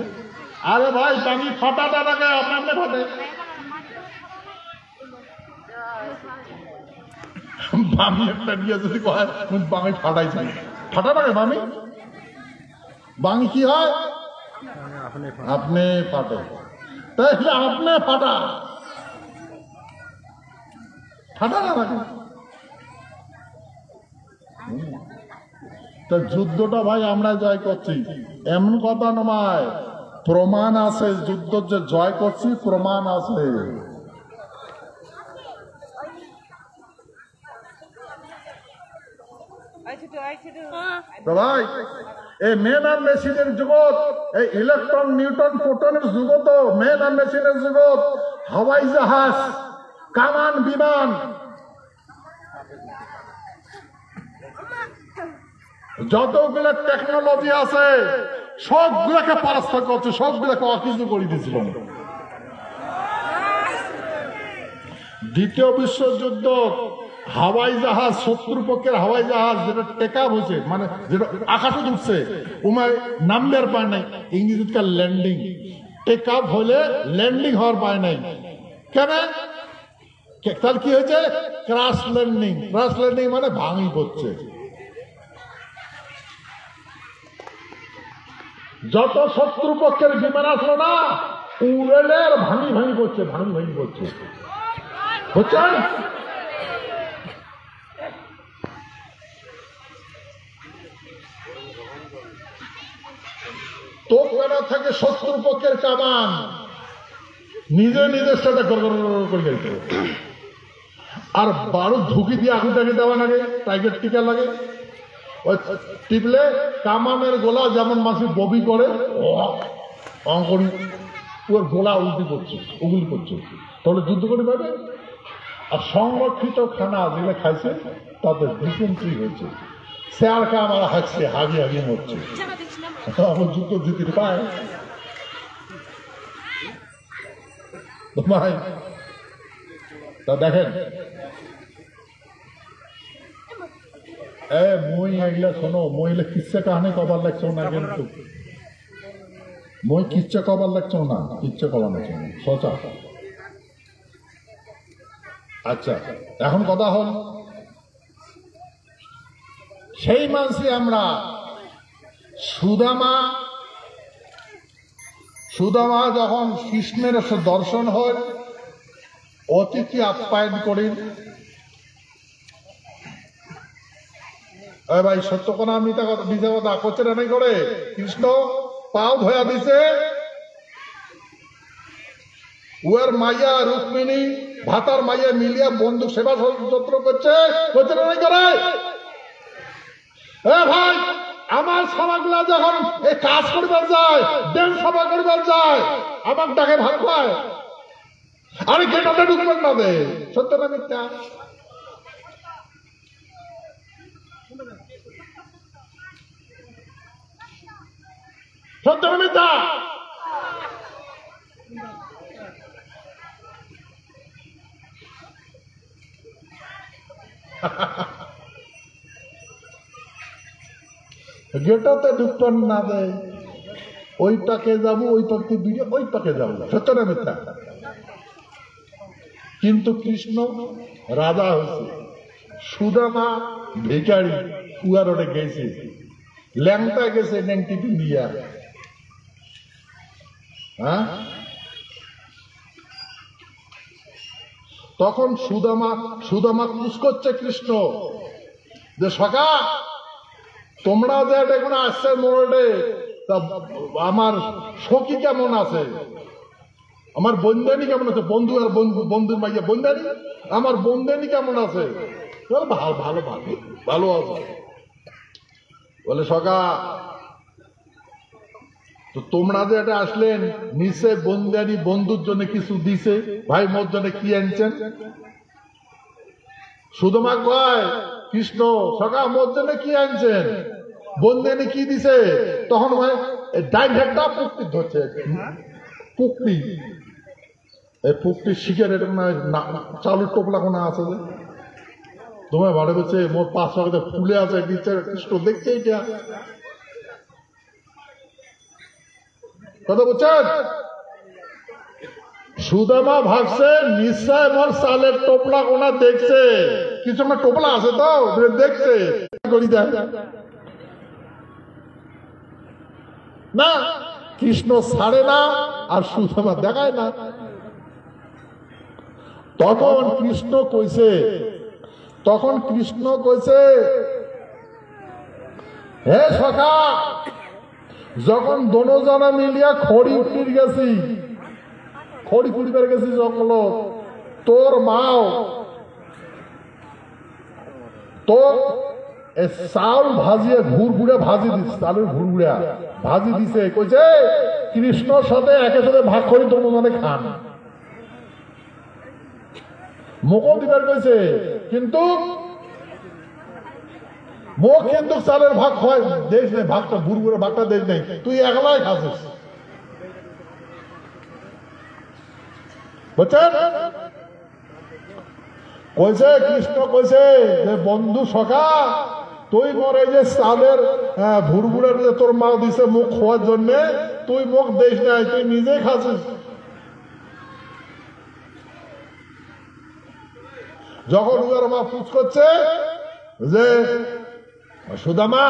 আরে ভাই বাঙি ফাটাটা থাকে, আপনার ফাটে। বাঙি একটা নিয়ে যদি কয় বাঙি ফাটাইছে, ফাটা থাকে বাঙি। বাঙি কি হয়? আপনি ফাটে, তাহলে আপনি ফাটা, ফাটা না থাকে। তা যুদ্ধটা ভাই আমরা জয় করছি এমন কথা নয়, প্রমাণ আছে। যুদ্ধ যে জয় করছি প্রমাণ আছে। তো ভাই এই মেন আর মেশিনের জগৎ, এই ইলেকট্রন নিউটন প্রোটনের জগৎ, মেন আর মেশিনের জগৎ, হাওয়াই জাহাজ, কামান, বিমান, যতগুলো টেকনোলজি আছে সবগুলোকে পরাস্ত করছে, সবগুলোকে অকিছু করে দিয়েছিল। দ্বিতীয় বিশ্বযুদ্ধ হাওয়াই জাহাজ, শত্রুপক্ষের হাওয়াই জাহাজ যেটা টেক আপ হয়েছে, মানে যেটা আকাশে উঠছে, ওমায় নামবার পায় নাই, ইংরেজিতে ল্যান্ডিং। টেক আপ হলে ল্যান্ডিং হওয়ার পায় নাই কেন? তাহলে কি হয়েছে? Crush landing. ক্রাশ ল্যান্ডিং মানে ভাঙি পড়ছে। যত শত্রুপক্ষের বিমান আসলো না, উড়েলের ভাঙি ভাঙি পড়ছে, ভাঙি ভাঙি পড়ছে, বুঝছেন? তোপখানা থেকে শত্রুপক্ষের কামান নিজে নিজের সাথে করে গেছে। আর বারুদ ঝুঁকি দিয়ে আগুন টাকে দেওয়া লাগে, টাইগার টিকা লাগে, টিপলে কামানের গোলা যেমন মাসি ববি করে অঙ্করি, ওর গোলা উল্টি করছে, উগুলি করছে, তাহলে যুদ্ধ করে পাবে। আর সংরক্ষিত খানা যেগুলো খাইছে তাদের ডিসেন্ট্রি হয়েছে, স্যারকে আমার হাসছে, হাগিয়ে হাগিয়ে মরছে, আমার যুদ্ধ জিতির পায় ভাই। তা দেখেন, মই এগুলা শোনো, মহিলা কিচ্ছা কাহানি কবার লাগছো না, কিন্তু মই কিচ্ছা কবার লাগছো না, কিচ্ছা কবার লাগছো না সোচা। আচ্ছা, এখন কথা হল, সেই মানুষই আমরা সুদামা যখন কৃষ্ণের দর্শন হয়, অতিথি আপ্যায়ন করেন। ভাই সত্য কোন মিথ্যা কথা, মিথ্যা কথা করছে না নাই করে? কৃষ্ণ পাও ধোয়া দিছে, উয়ার মাইয়া রুক্মিণী ভাতার মাইয়া মিলিয়া বন্দুক সেবা যত্ন করছে না নাই করে? ভাই আমার সভাগুলা যখন এই কাজ করিবার যায়, ড্যান্স সভা করিবার যায়, আমার ডাকে ভাগ পায়, আরে গেটাতে ঢুকবেন না দে। সত্য না মিথ্যা? সত্য না মিথ্যা? গেটাতে ঢুকবেন না দে, ওই পাকে যাবো, ওই পাকে ভিডিও, ওই পাকে যাবো। সত্য না মিথ্যা? কিন্তু কৃষ্ণ রাজা হয়েছে, সুদামা ভিখারি, উয়ারোডে গেছে, ল্যাংটা গেছে ন্যাংটি পিন্দিয়া। হ্যাঁ, তখন সুদামা কুস করছে কৃষ্ণ যে সখা তোমরা যে এখন আসছে মোড়ে, তা আমার সখী কেমন আছে, আমার বন্দানি কেমন আছে? বন্ধু আর বন্ধুর মাইয়া বন্দানি, আমার বন্দানি কেমন আছে? ভালো ভালো ভালো ভালো আছে। বলে সখা তো তোমরা যে এটা আসলেন, নিশ্চয় বন্দানি বন্ধুর জন্য কিছু দিছে, ভাই মোর জন্য কি আনছেন? সুদামা কয় কৃষ্ণ সখা মোর জন্য কি আনছেন? বন্দানি কি দিছে? তখন ভাই ডাইন হাতটা পুক্তি ধরছে, পুক্তি, এই পুক্তি সিগারেট চালুর টোপলা কোনা আছে যে তোমায় ভাড়ে বলছে, মোর 5 টাকাতে ফুলে আছে, কৃষ্ণ দেখছে এটা কথা বলছেন। সুদামা ভাবছে নিশ্চয় মোর চালের টোপলা কোনা দেখছে, কিছু না টোপলা আছে তো দেখছে, করি দেয় না। কৃষ্ণ ছাড়ে না, আর সুদামা দেখায় না। তখন কৃষ্ণ কইছে হে সখা, যখন দোনোজনা মিলিয়া খড়ি কুড়িবার গেছি জঙ্গল, তোর মাও তো এই চাউল ভাজিয়ে ঘুরঘুরে ভাজি দিচ্ছে, চালের ঘুরঘুরা ভাজি দিছে, কইছে কৃষ্ণর সাথে একের সাথে ভাগ করি তোমরা মানে খান। মুখও দিবার কইছে, কিন্তু মুখ কিন্তু চালের ভাগ হয় দেশ নেই, ভাগটা ঘুরঘুরে ভাগটা দেশ নেই, তুই একলাই খাচ্ছিস। বুঝছেন? কইছে কৃষ্ণ কইছে যে বন্ধু সখা, তুই মোর এই যে চালের ভুরভুরের যে তোর মা দিছে মুখ খোয়ার জন্য, তুই মুখ দেশ নাই, তুই নিজেই খাচ্ছিস। যখন উয়ার মা পুছ করছে যে সুদামা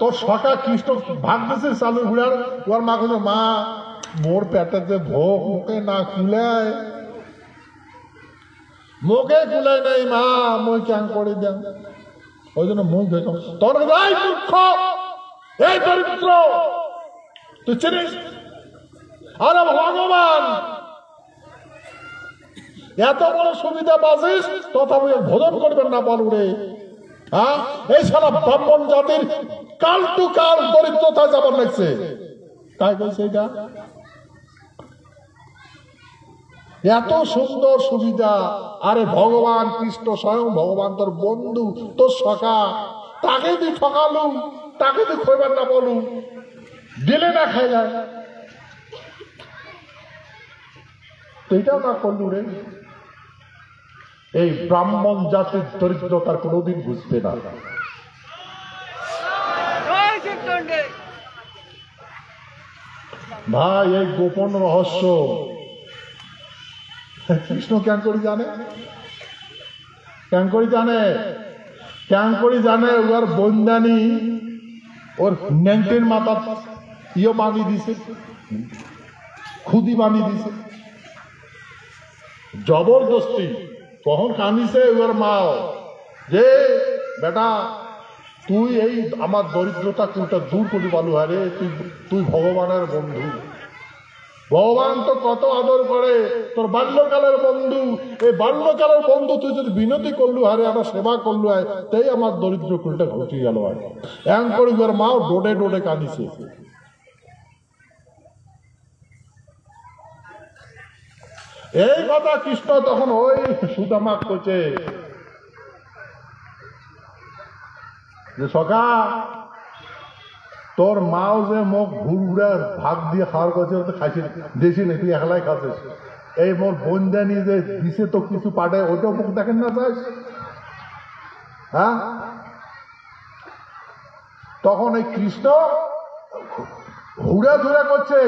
তোর সখা কৃষ্ণ ভাগ দিছিস চালের ঘুরার, উয়ার মা কইছে মা মোর পেটের যে ভোগ মুখে না খুলায়, মুখে কুলাই নাই মা, মই ক্যাং করে দেন, ওই জন্য মুখ ধুইতাম। তখন এই মূর্খ, এই দরিদ্র, তুই চিনিস আরে ভগবান এত বড় সুবিধা বাজিস, তথাপি ভোজন করবেন না পালুরে। হ্যাঁ, এই সারা ব্রাহ্মণ জাতির কাল টু কাল দরিদ্রতা যাবার লাগছে, তাই বলছে এটা এত সুন্দর সুবিধা। আরে ভগবান কৃষ্ণ স্বয়ং ভগবান তোর বন্ধু, তোর সখা, তাকে তুই ঠকালু, তাকে তুই খইবার না বলু, দিলে না খাই যায়, এইটাও না করলু রে। এই ব্রাহ্মণ জাতির দরিদ্রতার কোনোদিন বুঝবে না। ভাই এই গোপন রহস্য কৃষ্ণ কেন করে জানে, কেন করে জানে, কেন করে জানে? ওর বন্দানি ওর নেংটির মাথা ইয়ে বাঁধি দিছে, খুদি বাঁধি দিছে জবরদস্তি। কখন কানিছে ওর মাও যে বেটা তুই এই আমার দরিদ্রতা কোনটা দূর করতে পারলু, আরে তুই ভগবানের বন্ধু, ভগবান তো কত আদর করে, তোর বাল্যকালের বন্ধু, এই বাল্যকালের বন্ধু তুই যদি বিনতি করলু, আরে আমার সেবা করলু, তাই আমার দরিদ্র কুলটা ঘটে গেল। আর এমন করে ওর মাও ডোডে ডোডে কাঁদিছে। এই কথা কৃষ্ণ তখন ওই সুদামা কইছে যে সখা তোর মাও যে মুখ ঘুরঘুরার ভাগ দিয়ে খাওয়ার করছে, খাইছি দেশি নেই, তুই একলাই খাচ্ছিস। এই মোর বন্দানি যে দিছে তো কিছু পাটে, ওইটাও মুখ দেখেন না চাস। হ্যাঁ, তখন এই কৃষ্ণ হুড়া ধুড়া করছে,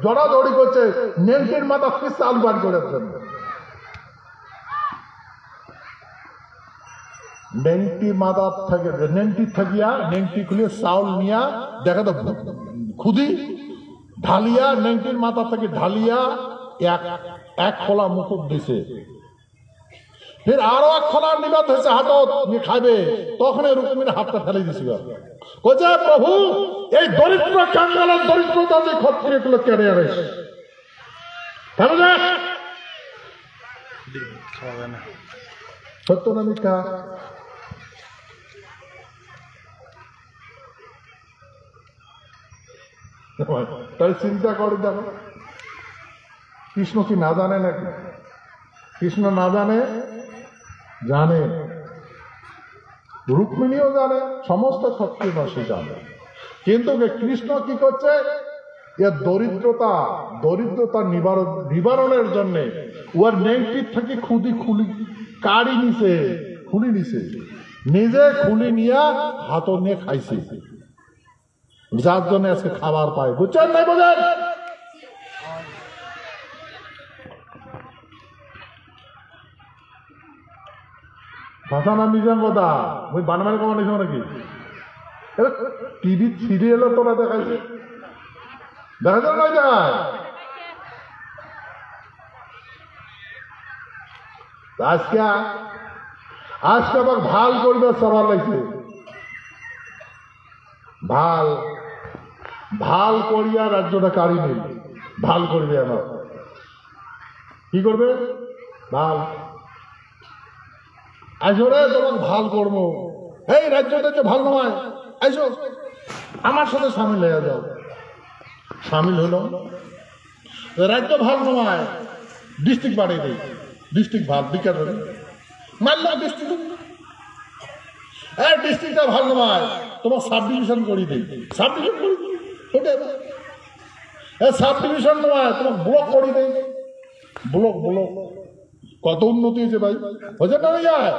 জড়াজড়ি করছে, নেংটির মাথা ফিস চাল বার করেছেন। নেংটি মাথা থাকে, নেংটি থাকিয়া নেংটি খুলে চাউল নিয়া দেখা তো খুদি ঢালিয়া, নেংটির মাথা থেকে ঢালিয়া এক খোলা মুকুট দিছে, ফের আরো এক খোলা নিবাদ হয়েছে হাতত নিয়ে খাবে, তখন রুক্মিণীর হাতটা ফেলে দিছিল। বলছে প্রভু এই দরিদ্র কাঙ্গালের দরিদ্রতা যে ক্ষত্রিয় গুলো কেড়ে আরে সত্য না মিথ্যা? তাই চিন্তা করে দেখো, কৃষ্ণ কি না জানে নাকি? কৃষ্ণ না জানে? জানে, রুক্মিণীও জানে, সমস্ত ক্ষত্রিয়বাসী জানে। কিন্তু কৃষ্ণ কি করছে? এর দরিদ্রতা নিবারণের জন্য ওর নেংটির থেকে খুদি কাড়ি নিছে, খুলি নিছে, নিজে খুলি নিয়ে হাত নিয়ে খাইছে, যার জন্য আজকে খাবার পায়। বুঝছেন নাই? বোঝেন? ভাষা না নিজের কথা ওই বানমানি কমা নিছ নাকি? টিভি সিরিয়ালও তোরা দেখাইছে, দেখা যায় না যায়। আজকে আবার ভাল করবে সবার লাগছে, ভাল করিয়া রাজ্যটা কাড়ি নেই, ভাল করবে। আমার কি করবে? ভাল আসলে তোমার ভাল করবো, এই রাজ্যটা ভালো নয়, আইসো আমার সাথে সামিল হয়ে যাও। সামিল হলো, রাজ্য ভালো নয়, ডিস্ট্রিক্ট বাড়িয়ে দেয়, ডিস্ট্রিক্ট ভাগ বিকাশ মানলাম ডিস্ট্রিক্ট, ডিস্ট্রিক্টটা ভালো নয়, তোমার সাব ডিভিশন করিয়ে দেয়, সাব ডিভিশন করি সাব ডিভিশন নয়, তোমার ব্লক করিয়ে দেয়, ব্লক ব্লক। কত উন্নতি হয়েছে ভাই, হয়েছে না যায়।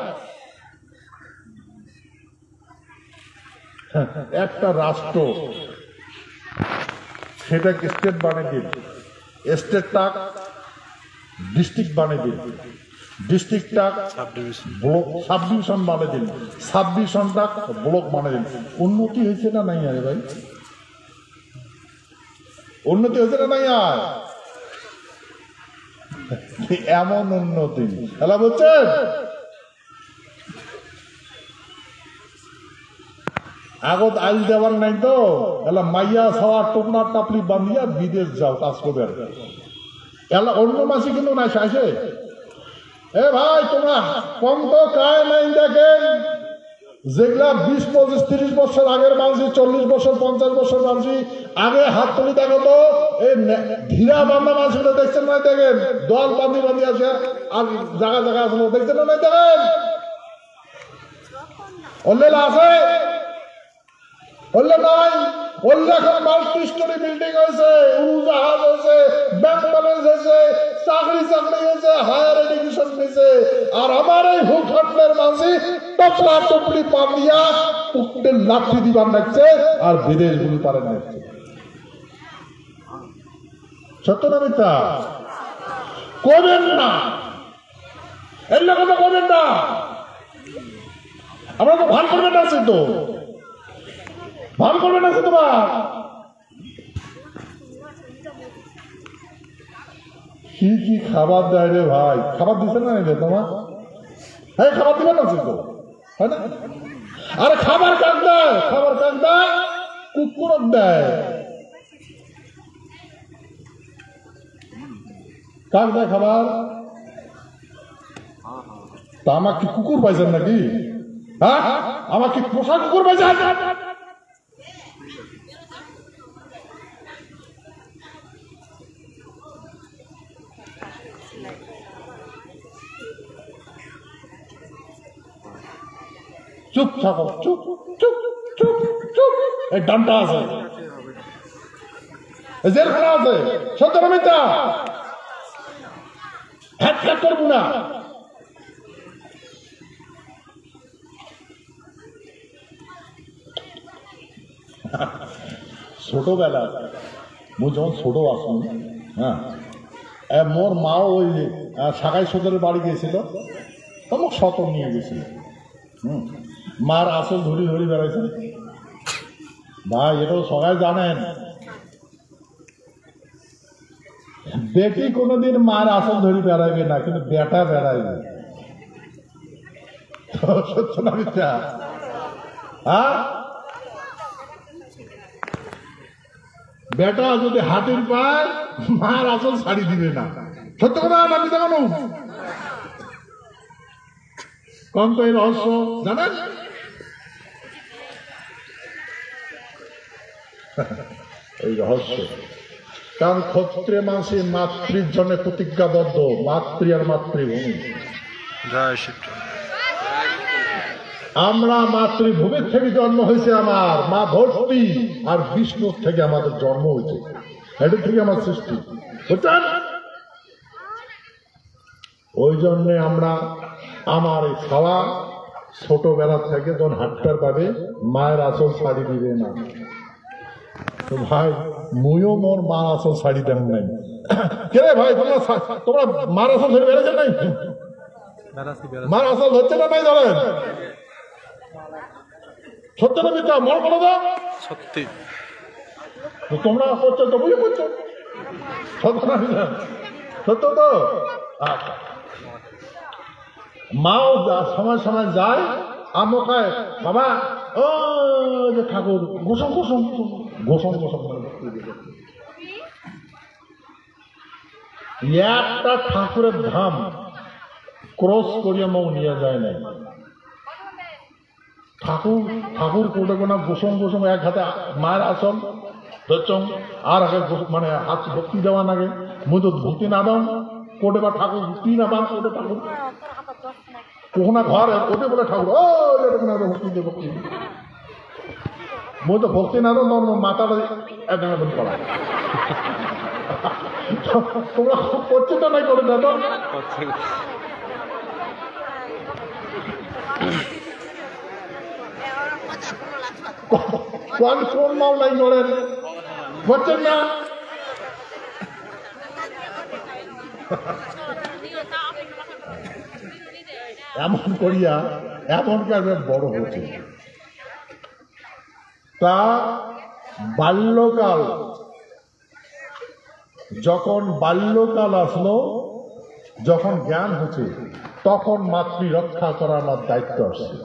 একটা রাষ্ট্র সেটাকে স্টেট বানিয়ে দিন, স্টেটটা ডিস্ট্রিক্ট বানিয়ে দিন, ডিস্ট্রিক্টটা ব্লক সাব ডিভিশন বানিয়ে দিন, সাব ডিভিশনটা ব্লক বানিয়ে দিন। উন্নতি হয়েছে না নাই আরে ভাই, উন্নতি হয়েছে না নাই আর এমন উন্নতি এলা বলছেন। আগত আইল দেওয়ার নাই তো, এলা মাইয়া ছাওয়া টোকনা টাপলি বান্ধিয়া বিদেশ যাও কাজ করবে। এলা অন্য মাসে কিন্তু নাই আসে। এ ভাই তোমরা কম তো কায় নাই দেখেন, যেগুলা 20, 25, 30 বছর আগের মানুষ, 40 বছর 50 বছর মানুষ আগে হাত তুলি দেখো তো, এই ধীরা বান্ধা মানুষগুলো দেখছেন না দেখেন, দল বান্ধি বান্ধি আছে আর জায়গা জায়গা আছে দেখছেন না দেখেন, অল্লেলা আছে অল্লে নাই, অল্লে এখন মাল্টি স্টোরি বিল্ডিং হয়েছে, উড়োজাহাজ হয়েছে, ব্যাংক ব্যালেন্স হয়েছে, চাকরি হয়েছে, হায়ার এডুকেশন হয়েছে। আর আমার এই হুটহাটলের মাঝে টপলা টপলি পান্দিয়া উঠতে লাঠি দিবার লাগছে আর বিদেশ গুলি পারেন লাগছে। সত্য না মিথ্যা? করবেন না, এর কথা করবেন না, আমরা তো ভান করবেন না, সে তো ভান করবেন না, সে তোমার কি কি খাবার দেয় রে ভাই, খাবার দিচ্ছে না রে তোমার, হ্যাঁ খাবার দিবেন না সে তো, হয় না? আরে খাবার কাক দেয়, খাবার কাক দেয়, কুকুর দেয়, কাক দেয় খাবার। তা আমার কি কুকুর পাইছেন নাকি? হ্যাঁ আমার কি পোষা কুকুর পাইছেন? চুপ থাকো, চুপ চুপ চুপ চুপ। এই ডানটা আছে, জেলখানা আছে, সত্য না মিথ্যা? হ্যাট হ্যাট করবো না। ছোটবেলা মুই যখন ছোট আসুন, হ্যাঁ মোর মাও ওই সাকাই সদরের বাড়ি গিয়েছিল, তখন শত নিয়ে গেছিল। মার আসল ধরি ধরি বেড়াইছে ভাই, এটাও সবাই জানেন। বেটি কোনোদিন মার আসল ধরি বেড়াইবে না, কিন্তু বেটা বেড়াইবে। সত্য না মিথ্যা? হ্যাঁ বেটা যদি হাতির পায় মার আসল ছাড়ি দিবে না। সত্য কথা না মিথ্যা কেন? কম তো এই রহস্য জানেন? এই রহস্য, কারণ ক্ষত্রিয় মানুষের মাতৃর জন্য প্রতিজ্ঞাবদ্ধ, মাতৃ আর মাতৃভূমি। আমরা মাতৃভূমির থেকে জন্ম হয়েছে, আমার মা ভর্তি, আর বিষ্ণুর থেকে আমাদের জন্ম হয়েছে, এটার থেকে আমার সৃষ্টি, বুঝছেন? ওই জন্যে আমরা আমার এই খাওয়া ছোটবেলা থেকে যখন হাঁটতে পারে মায়ের আসল শাড়ি দিবে না। তো ভাই মুইও মোর মার আসল শাড়ি দেন নাই। কে ভাই তোমরা মার আসল ধরে বেড়েছে নাই? মার আসল ধরছে না নাই? ধরেন সত্য না মিথ্যা? মন বলো তো। সত্যি। তোমরা করছো তো, বুঝে করছো, সত্য না মিথ্যা? সত্য তো। আচ্ছা, মাও সময় সময় যায়, আমও খায়, বাবা ও যে ঠাকুর গোসম গোসম গোসম গোসম। একটা ঠাকুরের ধাম ক্রস করিয়া মৌ নিয়ে যায় নাই। ঠাকুর ঠাকুর কোটে কোনা গোসম গোসম এক হাতে মায়ের আসন ধরছং আর আগে মানে হাত ভক্তি দেওয়া নাগে মুই তো ভক্তি না দাও কোটে বা ঠাকুর ভক্তি না পান কোটে ঠাকুর কোনা ঘর ওটে বলে ঠাকুর ও ভক্তি দে ভক্তি মুই তো ভক্তি না দাও তখন মাথাটা একদম করা তোমরা খুব করছো তো নাই করে দাদা কোন কোন মামলাই করেন করছেন না এমন করিয়া এমন কাজে বড় হচ্ছে তা বাল্যকাল যখন বাল্যকাল আসলো যখন জ্ঞান হচ্ছে তখন মাতৃ রক্ষা করার আমার দায়িত্ব আসছে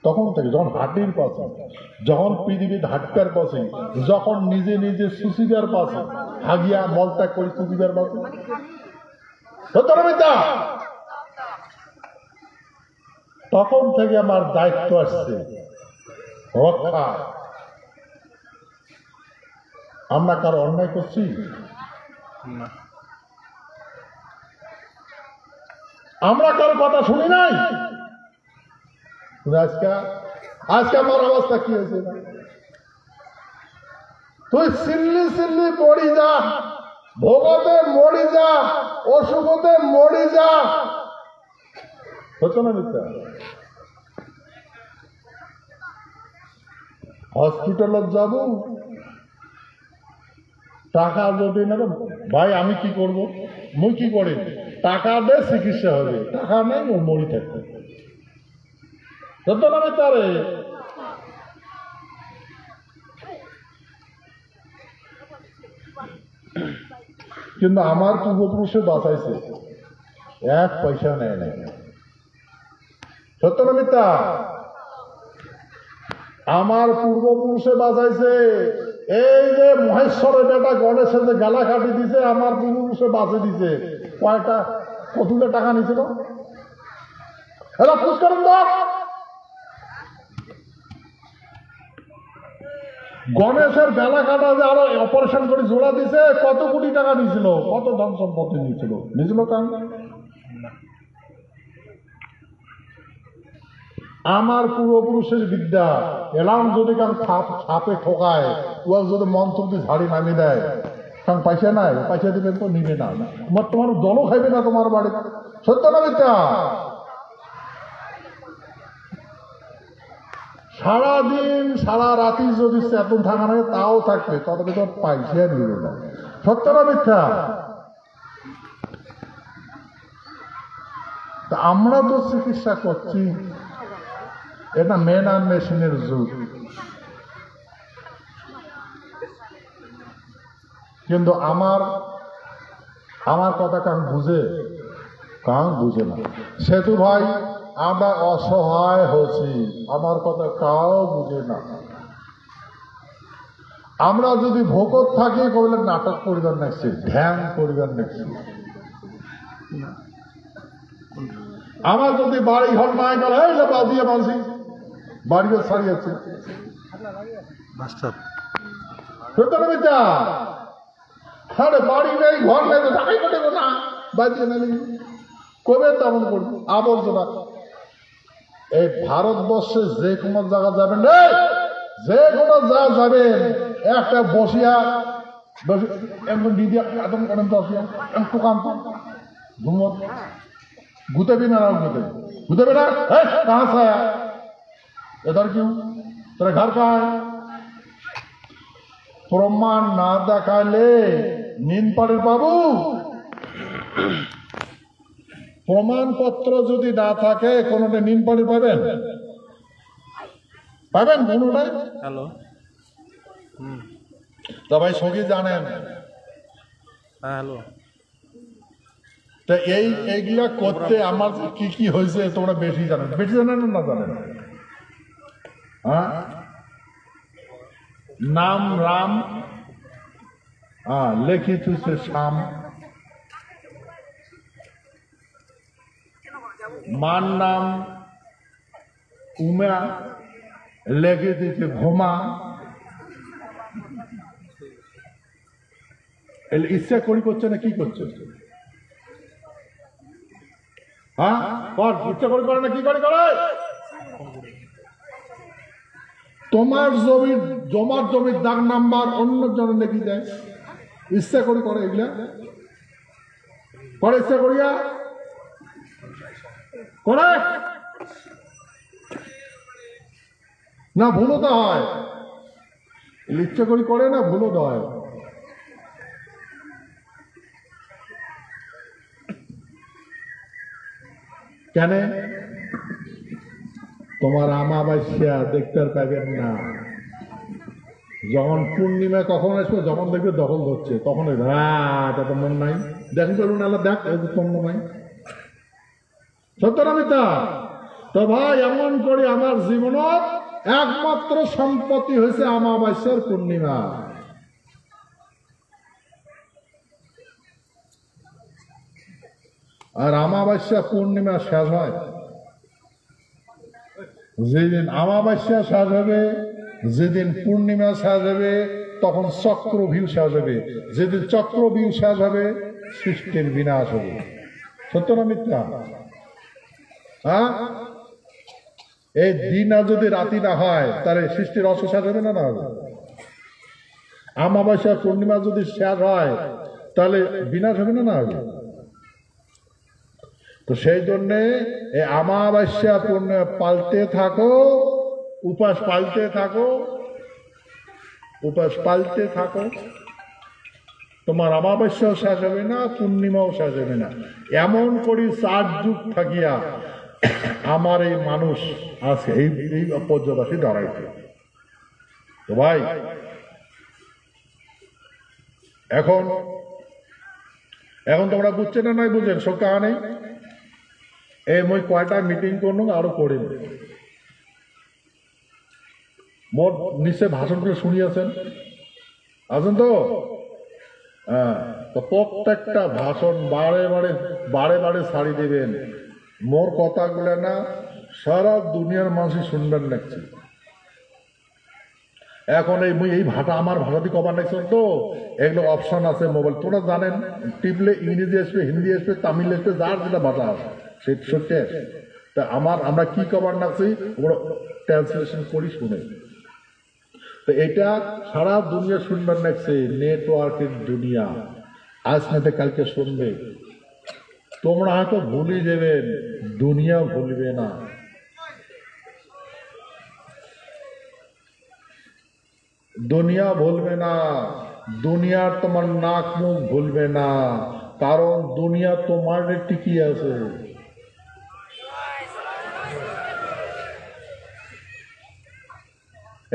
তখন থেকে যখন হাটির পাশে যখন পৃথিবীর হাটটার পাশে যখন নিজে নিজে সুশিদার পাশে হাগিয়া মলত্যাগ করি সুশিদার পাশে তখন থেকে আমার দায়িত্ব আসছে রক্ষা আমরা কারো অন্যায় করছি আমরা কারো কথা শুনি নাই আজকে আমার অবস্থা কি হয়েছে তুই সিল্লি সিল্লি মরি যা ভোগতে মরি যা অসুখতে মরি যা হতো না মিথ্যা হসপিটালত যাব টাকা যদি না ভাই আমি কি করব মুই কি করি টাকা দে চিকিৎসা হবে টাকা নেই ও মরি থাকতে হতো না মিথ্যা রে কিন্তু আমার পূর্বপুরুষে বাঁচাইছে এক পয়সা নেয় নাই সত্য না মিথ্যা আমার পূর্বপুরুষে বাঁচাইছে এই যে মহেশ্বরের বেটা গণেশের যে গালা কাটি দিছে আমার পূর্বপুরুষে বাঁচে দিছে কয়টা কতগুলো টাকা নিছিল এরা পুরস্কার দাও গণেশের বেলা কাটা যে আরো অপারেশন করে জোড়া দিছে কত কোটি টাকা নিয়েছিল কত ধন সম্পত্তি নিয়েছিল নিয়েছিল কারণ আমার পূর্বপুরুষের বিদ্যা এলাম যদি কারণ ছাপে ঠোকায় ও যদি মন্ত্র দিয়ে ঝাড়ি নামিয়ে দেয় কারণ পয়সা নাই পয়সা দিবে তো নিবে না তোমার দলও খাইবে না তোমার বাড়ি সত্য না মিথ্যা সারাদিন সারা রাতি যদি চেতন থাকা থাকে তাও থাকবে তত ভিতর পয়সা নিবে না সত্য না মিথ্যা তা আমরা তো চিকিৎসা করছি এটা মেন আর মেশিনের যুগ কিন্তু আমার কথা কারণ বুঝে না সেতু ভাই আমরা অসহায় হচ্ছি আমার কথা কাও বুঝে না আমরা যদি ভোগত থাকি কবলে নাটক করিবার নাকছি ধ্যান করিবার নাকছি আমার যদি বাড়ি ঘর নাই করে বাজিয়ে বাজি বাড়িও ছাড়িয়েছে আরে বাড়ি নেই ঘর নেই তো ঢাকাই করে না বাজিয়ে নেই কবে তেমন করবো আবর্জনা এই ভারতবর্ষে যে কোনো জায়গা যাবেন রে যে কোনো জায়গা যাবেন একটা বসিয়া একদম দিদি একদম করেন তো একটু কাম ঘুমত ঘুতেবি না ঘুতেবি না কাহা से आया इधर क्यों तेरा घर कहाँ है প্রমাণ না দেখালে নিন পাড়ের বাবু প্রমাণপত্র যদি না থাকে কোনোটা নিন পাড়ি পাবেন কোনোটাই হ্যালো তা ভাই সঙ্গী জানেন হ্যাঁ হ্যালো তা এইগুলা করতে আমার কি কি হয়েছে তোমরা বেশি জানেন না জানেন হ্যাঁ নাম রাম লেখি তুসে শ্যাম মান নাম উমা লেগে দিতে ঘুমা, ইচ্ছা করি করছে না কি করছে? হ্যাঁ, ইচ্ছা করে করে না কি করে করে? তোমার জমির দাগ নাম্বার অন্য জনের লেগে দেয়, ইচ্ছা করে করে। এগুলা করে ইচ্ছা করিয়া করে না, ভুলও তো হয়। ইচ্ছা করি করে না, ভুলও তো হয়। কেন? তোমার আমাবাস্যা দেখতে পাবেন না। যখন পূর্ণিমা কখন আসবে, যখন দেখবে দখল ধরছে, তখন এটা তো মন নাই, দেখি বলুন আল্লাহ দেখ মন নাই। সত্য না মিথ্যা? তো ভাই, এমন করে আমার জীবনের একমাত্র সম্পত্তি হয়েছে আমাবাস্যার পূর্ণিমা। আর আমাবাস্যা পূর্ণিমা শেষ হয় যেদিন আমাবাস্যা শেষ হবে, যেদিন পূর্ণিমা শেষ হবে, তখন চক্রভিউ শেষ হবে। যেদিন চক্রভিউ শেষ হবে, সৃষ্টির বিনাশ হবে। সত্য না মিথ্যা? হ্যাঁ, এই দিন আর যদি রাতি না হয়, তাহলে সৃষ্টির রহস্য শেষ হবে না? না হবে। আমাবাস্যা পূর্ণিমা যদি শেষ হয়, তাহলে বিনাশ হবে না? না হবে। তো সেই জন্যে এই আমাবাস্যা পূর্ণিমা পাল্টে থাকো, উপাস পাল্টে থাকো, উপাস পাল্টে থাকো। তোমার আমাবাস্যাও শেষ হবে না, পূর্ণিমাও শেষ হবে না। এমন করি 4 যুগ থাকিয়া আমার এই মানুষ আজকে এই পর্যবাসী দাঁড়াইছে। তো ভাই, এখন তোমরা বুঝছে না? নয় বুঝেন? সব কাহানি এই মই কয়টা মিটিং করল, আরো করি মোট নিচে ভাষণ করে শুনিয়েছেন, আছেন তো? হ্যাঁ, তো প্রত্যেকটা ভাষণ বারে বারে ছাড়ি দিবেন। মোর কথাগুলো না সারা দুনিয়ার মানুষ শুনবেন দেখছি। এখন এই ভাষা আমার ভাষা দিয়ে কবার দেখছেন তো, এগুলো অপশন আছে মোবাইল, তোরা জানেন, টিপলে ইংরেজি আসবে, হিন্দি আসবে, তামিল আসবে, যার যেটা ভাষা আছে সেই সত্যি। তা আমরা কি কবার রাখছি, ওগুলো ট্রান্সলেশন করি শুনে। তো এটা সারা দুনিয়া শুনবেন দেখছে, নেটওয়ার্কের দুনিয়া। আজ না কালকে শুনবে। তোমরা হয়তো ভুলে যাবেন, দুনিয়া ভুলবে না। দুনিয়া ভুলবে না, দুনিয়ার তোমার নাক মুখ ভুলবে না, কারণ দুনিয়া তোমার টিকিয়ে আছে।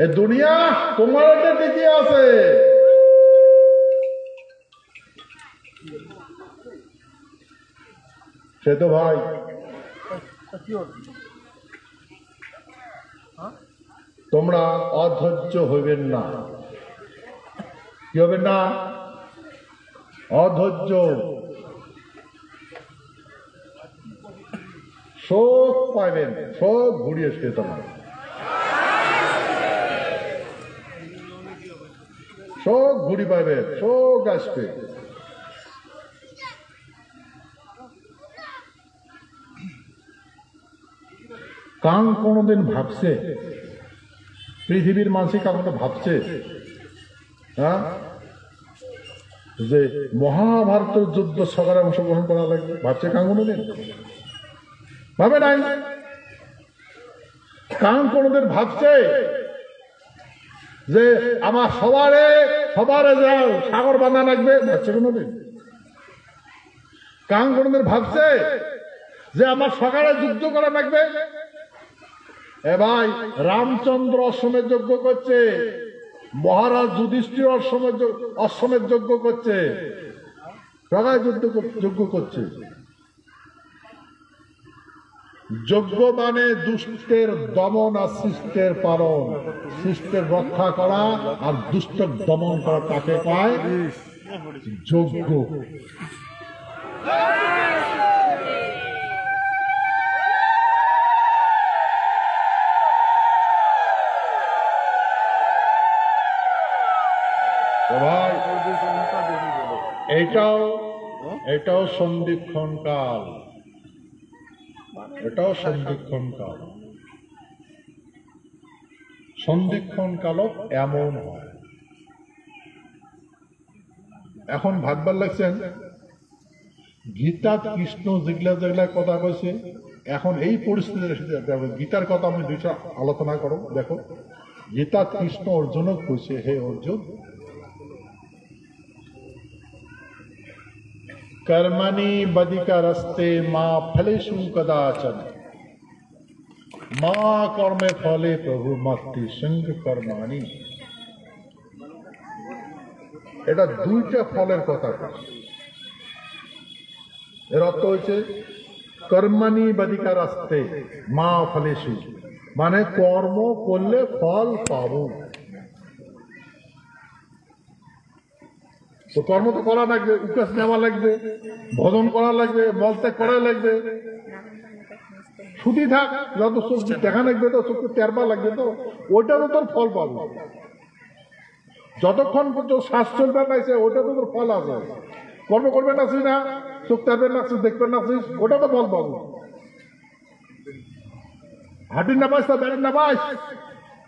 এ দুনিয়া তোমার টিকিয়ে আছে। সে তো ভাই তোমরা অধৈর্য হইবেন না। কি হবেন না? অধৈর্য। শোক পাইবেন, শোক ঘুরিয়ে আসবে তোমার, শোক ঘুরি পাইবে, শোক আসবে। কান কোনদিন ভাবছে, পৃথিবীর মানুষ কখনো ভাবছে হ্যাঁ যে মহাভারতের যুদ্ধ সকালে অংশগ্রহণ করা লাগবে? ভাবছে কান কোনদিন? ভাবে নাই। কান কোনদিন ভাবছে যে আমার সবারে যাও সাগর বাঁধা লাগবে? ভাবছে কোনদিন? কান কোনদিন ভাবছে যে আমার সকালে যুদ্ধ করা লাগবে? এ ভাই, রামচন্দ্র অশ্বমের যজ্ঞ করছে, মহারাজ যুধিষ্ঠির অশ্বমের যজ্ঞ করছে, সবাই যজ্ঞ করছে। যজ্ঞ মানে দুষ্টের দমন আর শিষ্টের পালন, শিষ্টের রক্ষা করা আর দুষ্টের দমন করা, তাকে কয় যজ্ঞ। এটাও সন্ধিক্ষণ কাল, এটাও সন্ধিক্ষণ কাল। সন্ধিক্ষণ কালও এমন হয়। এখন ভাববার লাগছেন গীতা কৃষ্ণ যেগুলা যেগুলা কথা কইছে, এখন এই পরিস্থিতি গীতার কথা আমি দুইটা আলোচনা করো। দেখো গীতা কৃষ্ণ অর্জুনও কইছে, হে অর্জুন कर्मणि बधिकारस्ते मा फलेषु कदाचन मा कर्मे फले प्रभु मत्ति संग कर्माणि। এটা দুইটা ফলের কথা কয়। এর অর্থ হচ্ছে কর্মাণি বধিকারস্তে মা ফলেষু, মানে কর্ম করলে ফল পাবো। তো কর্ম তো করা লাগবে, উপাস নেওয়া লাগবে, ভজন করা লাগবে, মলত্যাগ করা লাগবে। ছুটি থাক, যত চোখ দেখা লাগবে তো চোখকে তেরবা লাগবে, তো ওইটারও তোর ফল পাবো। যতক্ষণ পর্যন্ত শ্বাস চলবে লাগছে ওইটা তো তোর ফল আছে। কর্ম করবে না না, চোখ তেরবেন লাগছিস, দেখবেন লাগছিস, ওটা তো ফল পাবো। হাঁটির না পাইস, বেড়ের না পাইস,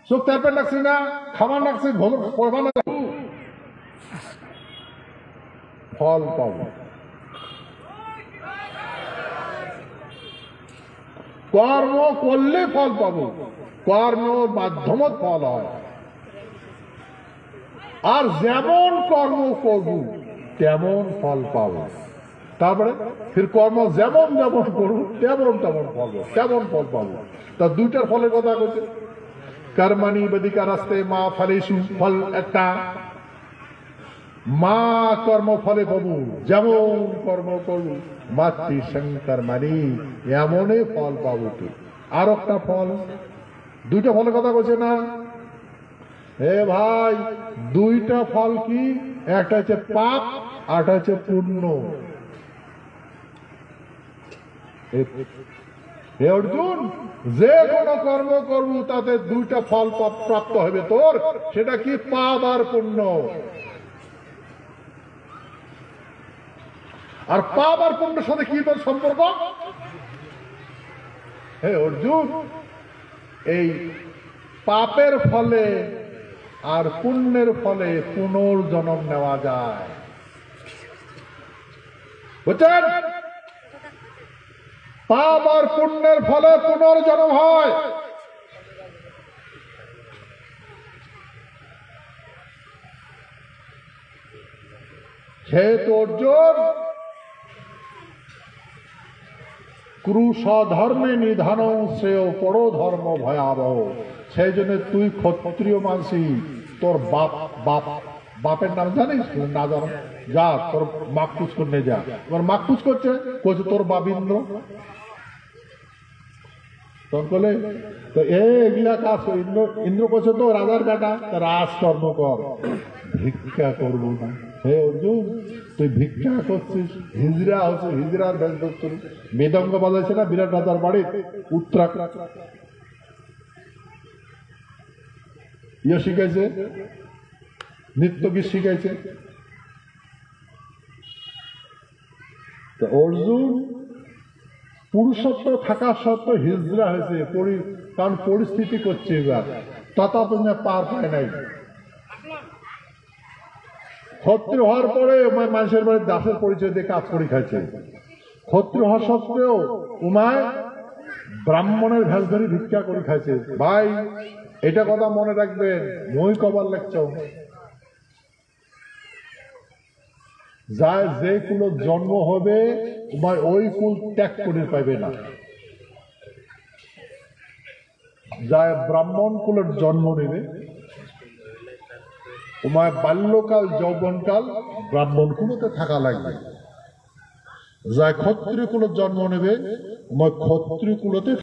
চোখ তেরবেন লাগছিস না, খাবার লাগছিস, ভজন করবা না, ফল পাব। কর্ম করলে ফল পাব, কর্মের মাধ্যমে ফল হয়। আর যেমন কর্ম করব তেমন ফল পাব। তারপরে ফির কর্ম যেমন যেমন করব তেমন তেমন ফল, তেমন ফল পাব। তা দুইটার ফলের কথা বলছে, কর্মাণি বধিকারস্তে মা ফলেষু, ফল একটা, মা কর্ম ফলে পাবো, যেমন কর্ম করবো মাতৃ শঙ্কর মানি এমনই ফল পাবো। তুই আর একটা ফল, দুইটা ফলের কথা বলছে না হে ভাই। দুইটা ফল কি? একটা হচ্ছে পাপ, আরটা হচ্ছে পুণ্য। হে অর্জুন, যে কোনো কর্ম করবো তাতে দুইটা ফল প্রাপ্ত হবে তোর, সেটা কি? পাপ আর পুণ্য। আর পাপ আর পুণ্যের সাথে কি তোর সম্পর্ক? হে অর্জুন, এই পাপের ফলে আর পুণ্যের ফলে পুনর্জন্ম নেওয়া যায়, বুঝছেন? পাপ আর পুণ্যের ফলে পুনর্জন্ম হয়। হে অর্জুন, ক্রুশধর্মে নিধান শ্রেয় পর ধর্ম ভয়াবহ। সেই জন্য তুই ক্ষত্রিয় মানসি, তোর বাপের নাম জানিস না? জানো, যা তোর মাক পুজ করে যা। তোর মাক পুজ করছে, তোর বাপ ইন্দ্র। তখন বলে তো এগুলা কাজ ইন্দ্র করছে তো রাজার বেটা, রাজকর্ম কর, ভিক্ষা করবো না। হে অর্জুন, তুই ভিক্ষা করছিস, হিজড়া হচ্ছে, হিজড়ার বেশ ধরছিস। মৃদঙ্গ বাজাইছে না বিরাট রাজার বাড়ি উত্তরাখণ্ড, ইয়ে শিখাইছে, নৃত্য গীত শিখাইছে। অর্জুন পুরুষত্ব থাকা সত্ত্বেও হিজড়া হয়েছে, কারণ পরিস্থিতি করছে এবার, ততদিনে পার পায় নাই। ক্ষত্রিয় হওয়ার পরে মানুষের বাড়ির দাসের পরিচয় দিয়ে কাজ করে খাইছে। ক্ষত্রিয় হওয়া সত্ত্বেও উমায় ব্রাহ্মণের ভেষ ধরে ভিক্ষা করে খাইছে। ভাই, এটা কথা মনে রাখবেন, মই কবার লাগছ, যায় যে কুল জন্ম হবে উমায় ওই কুল ত্যাগ করে পাইবে না। যায় ব্রাহ্মণ কুলের জন্ম নেবে উমায় বাল্যকাল যৌবনকাল ব্রাহ্মণ কুলতে থাকা লাগবে। যায় ক্ষত্রিয় কুলের জন্ম নেবে উমায় ক্ষত্রিয় কুলতে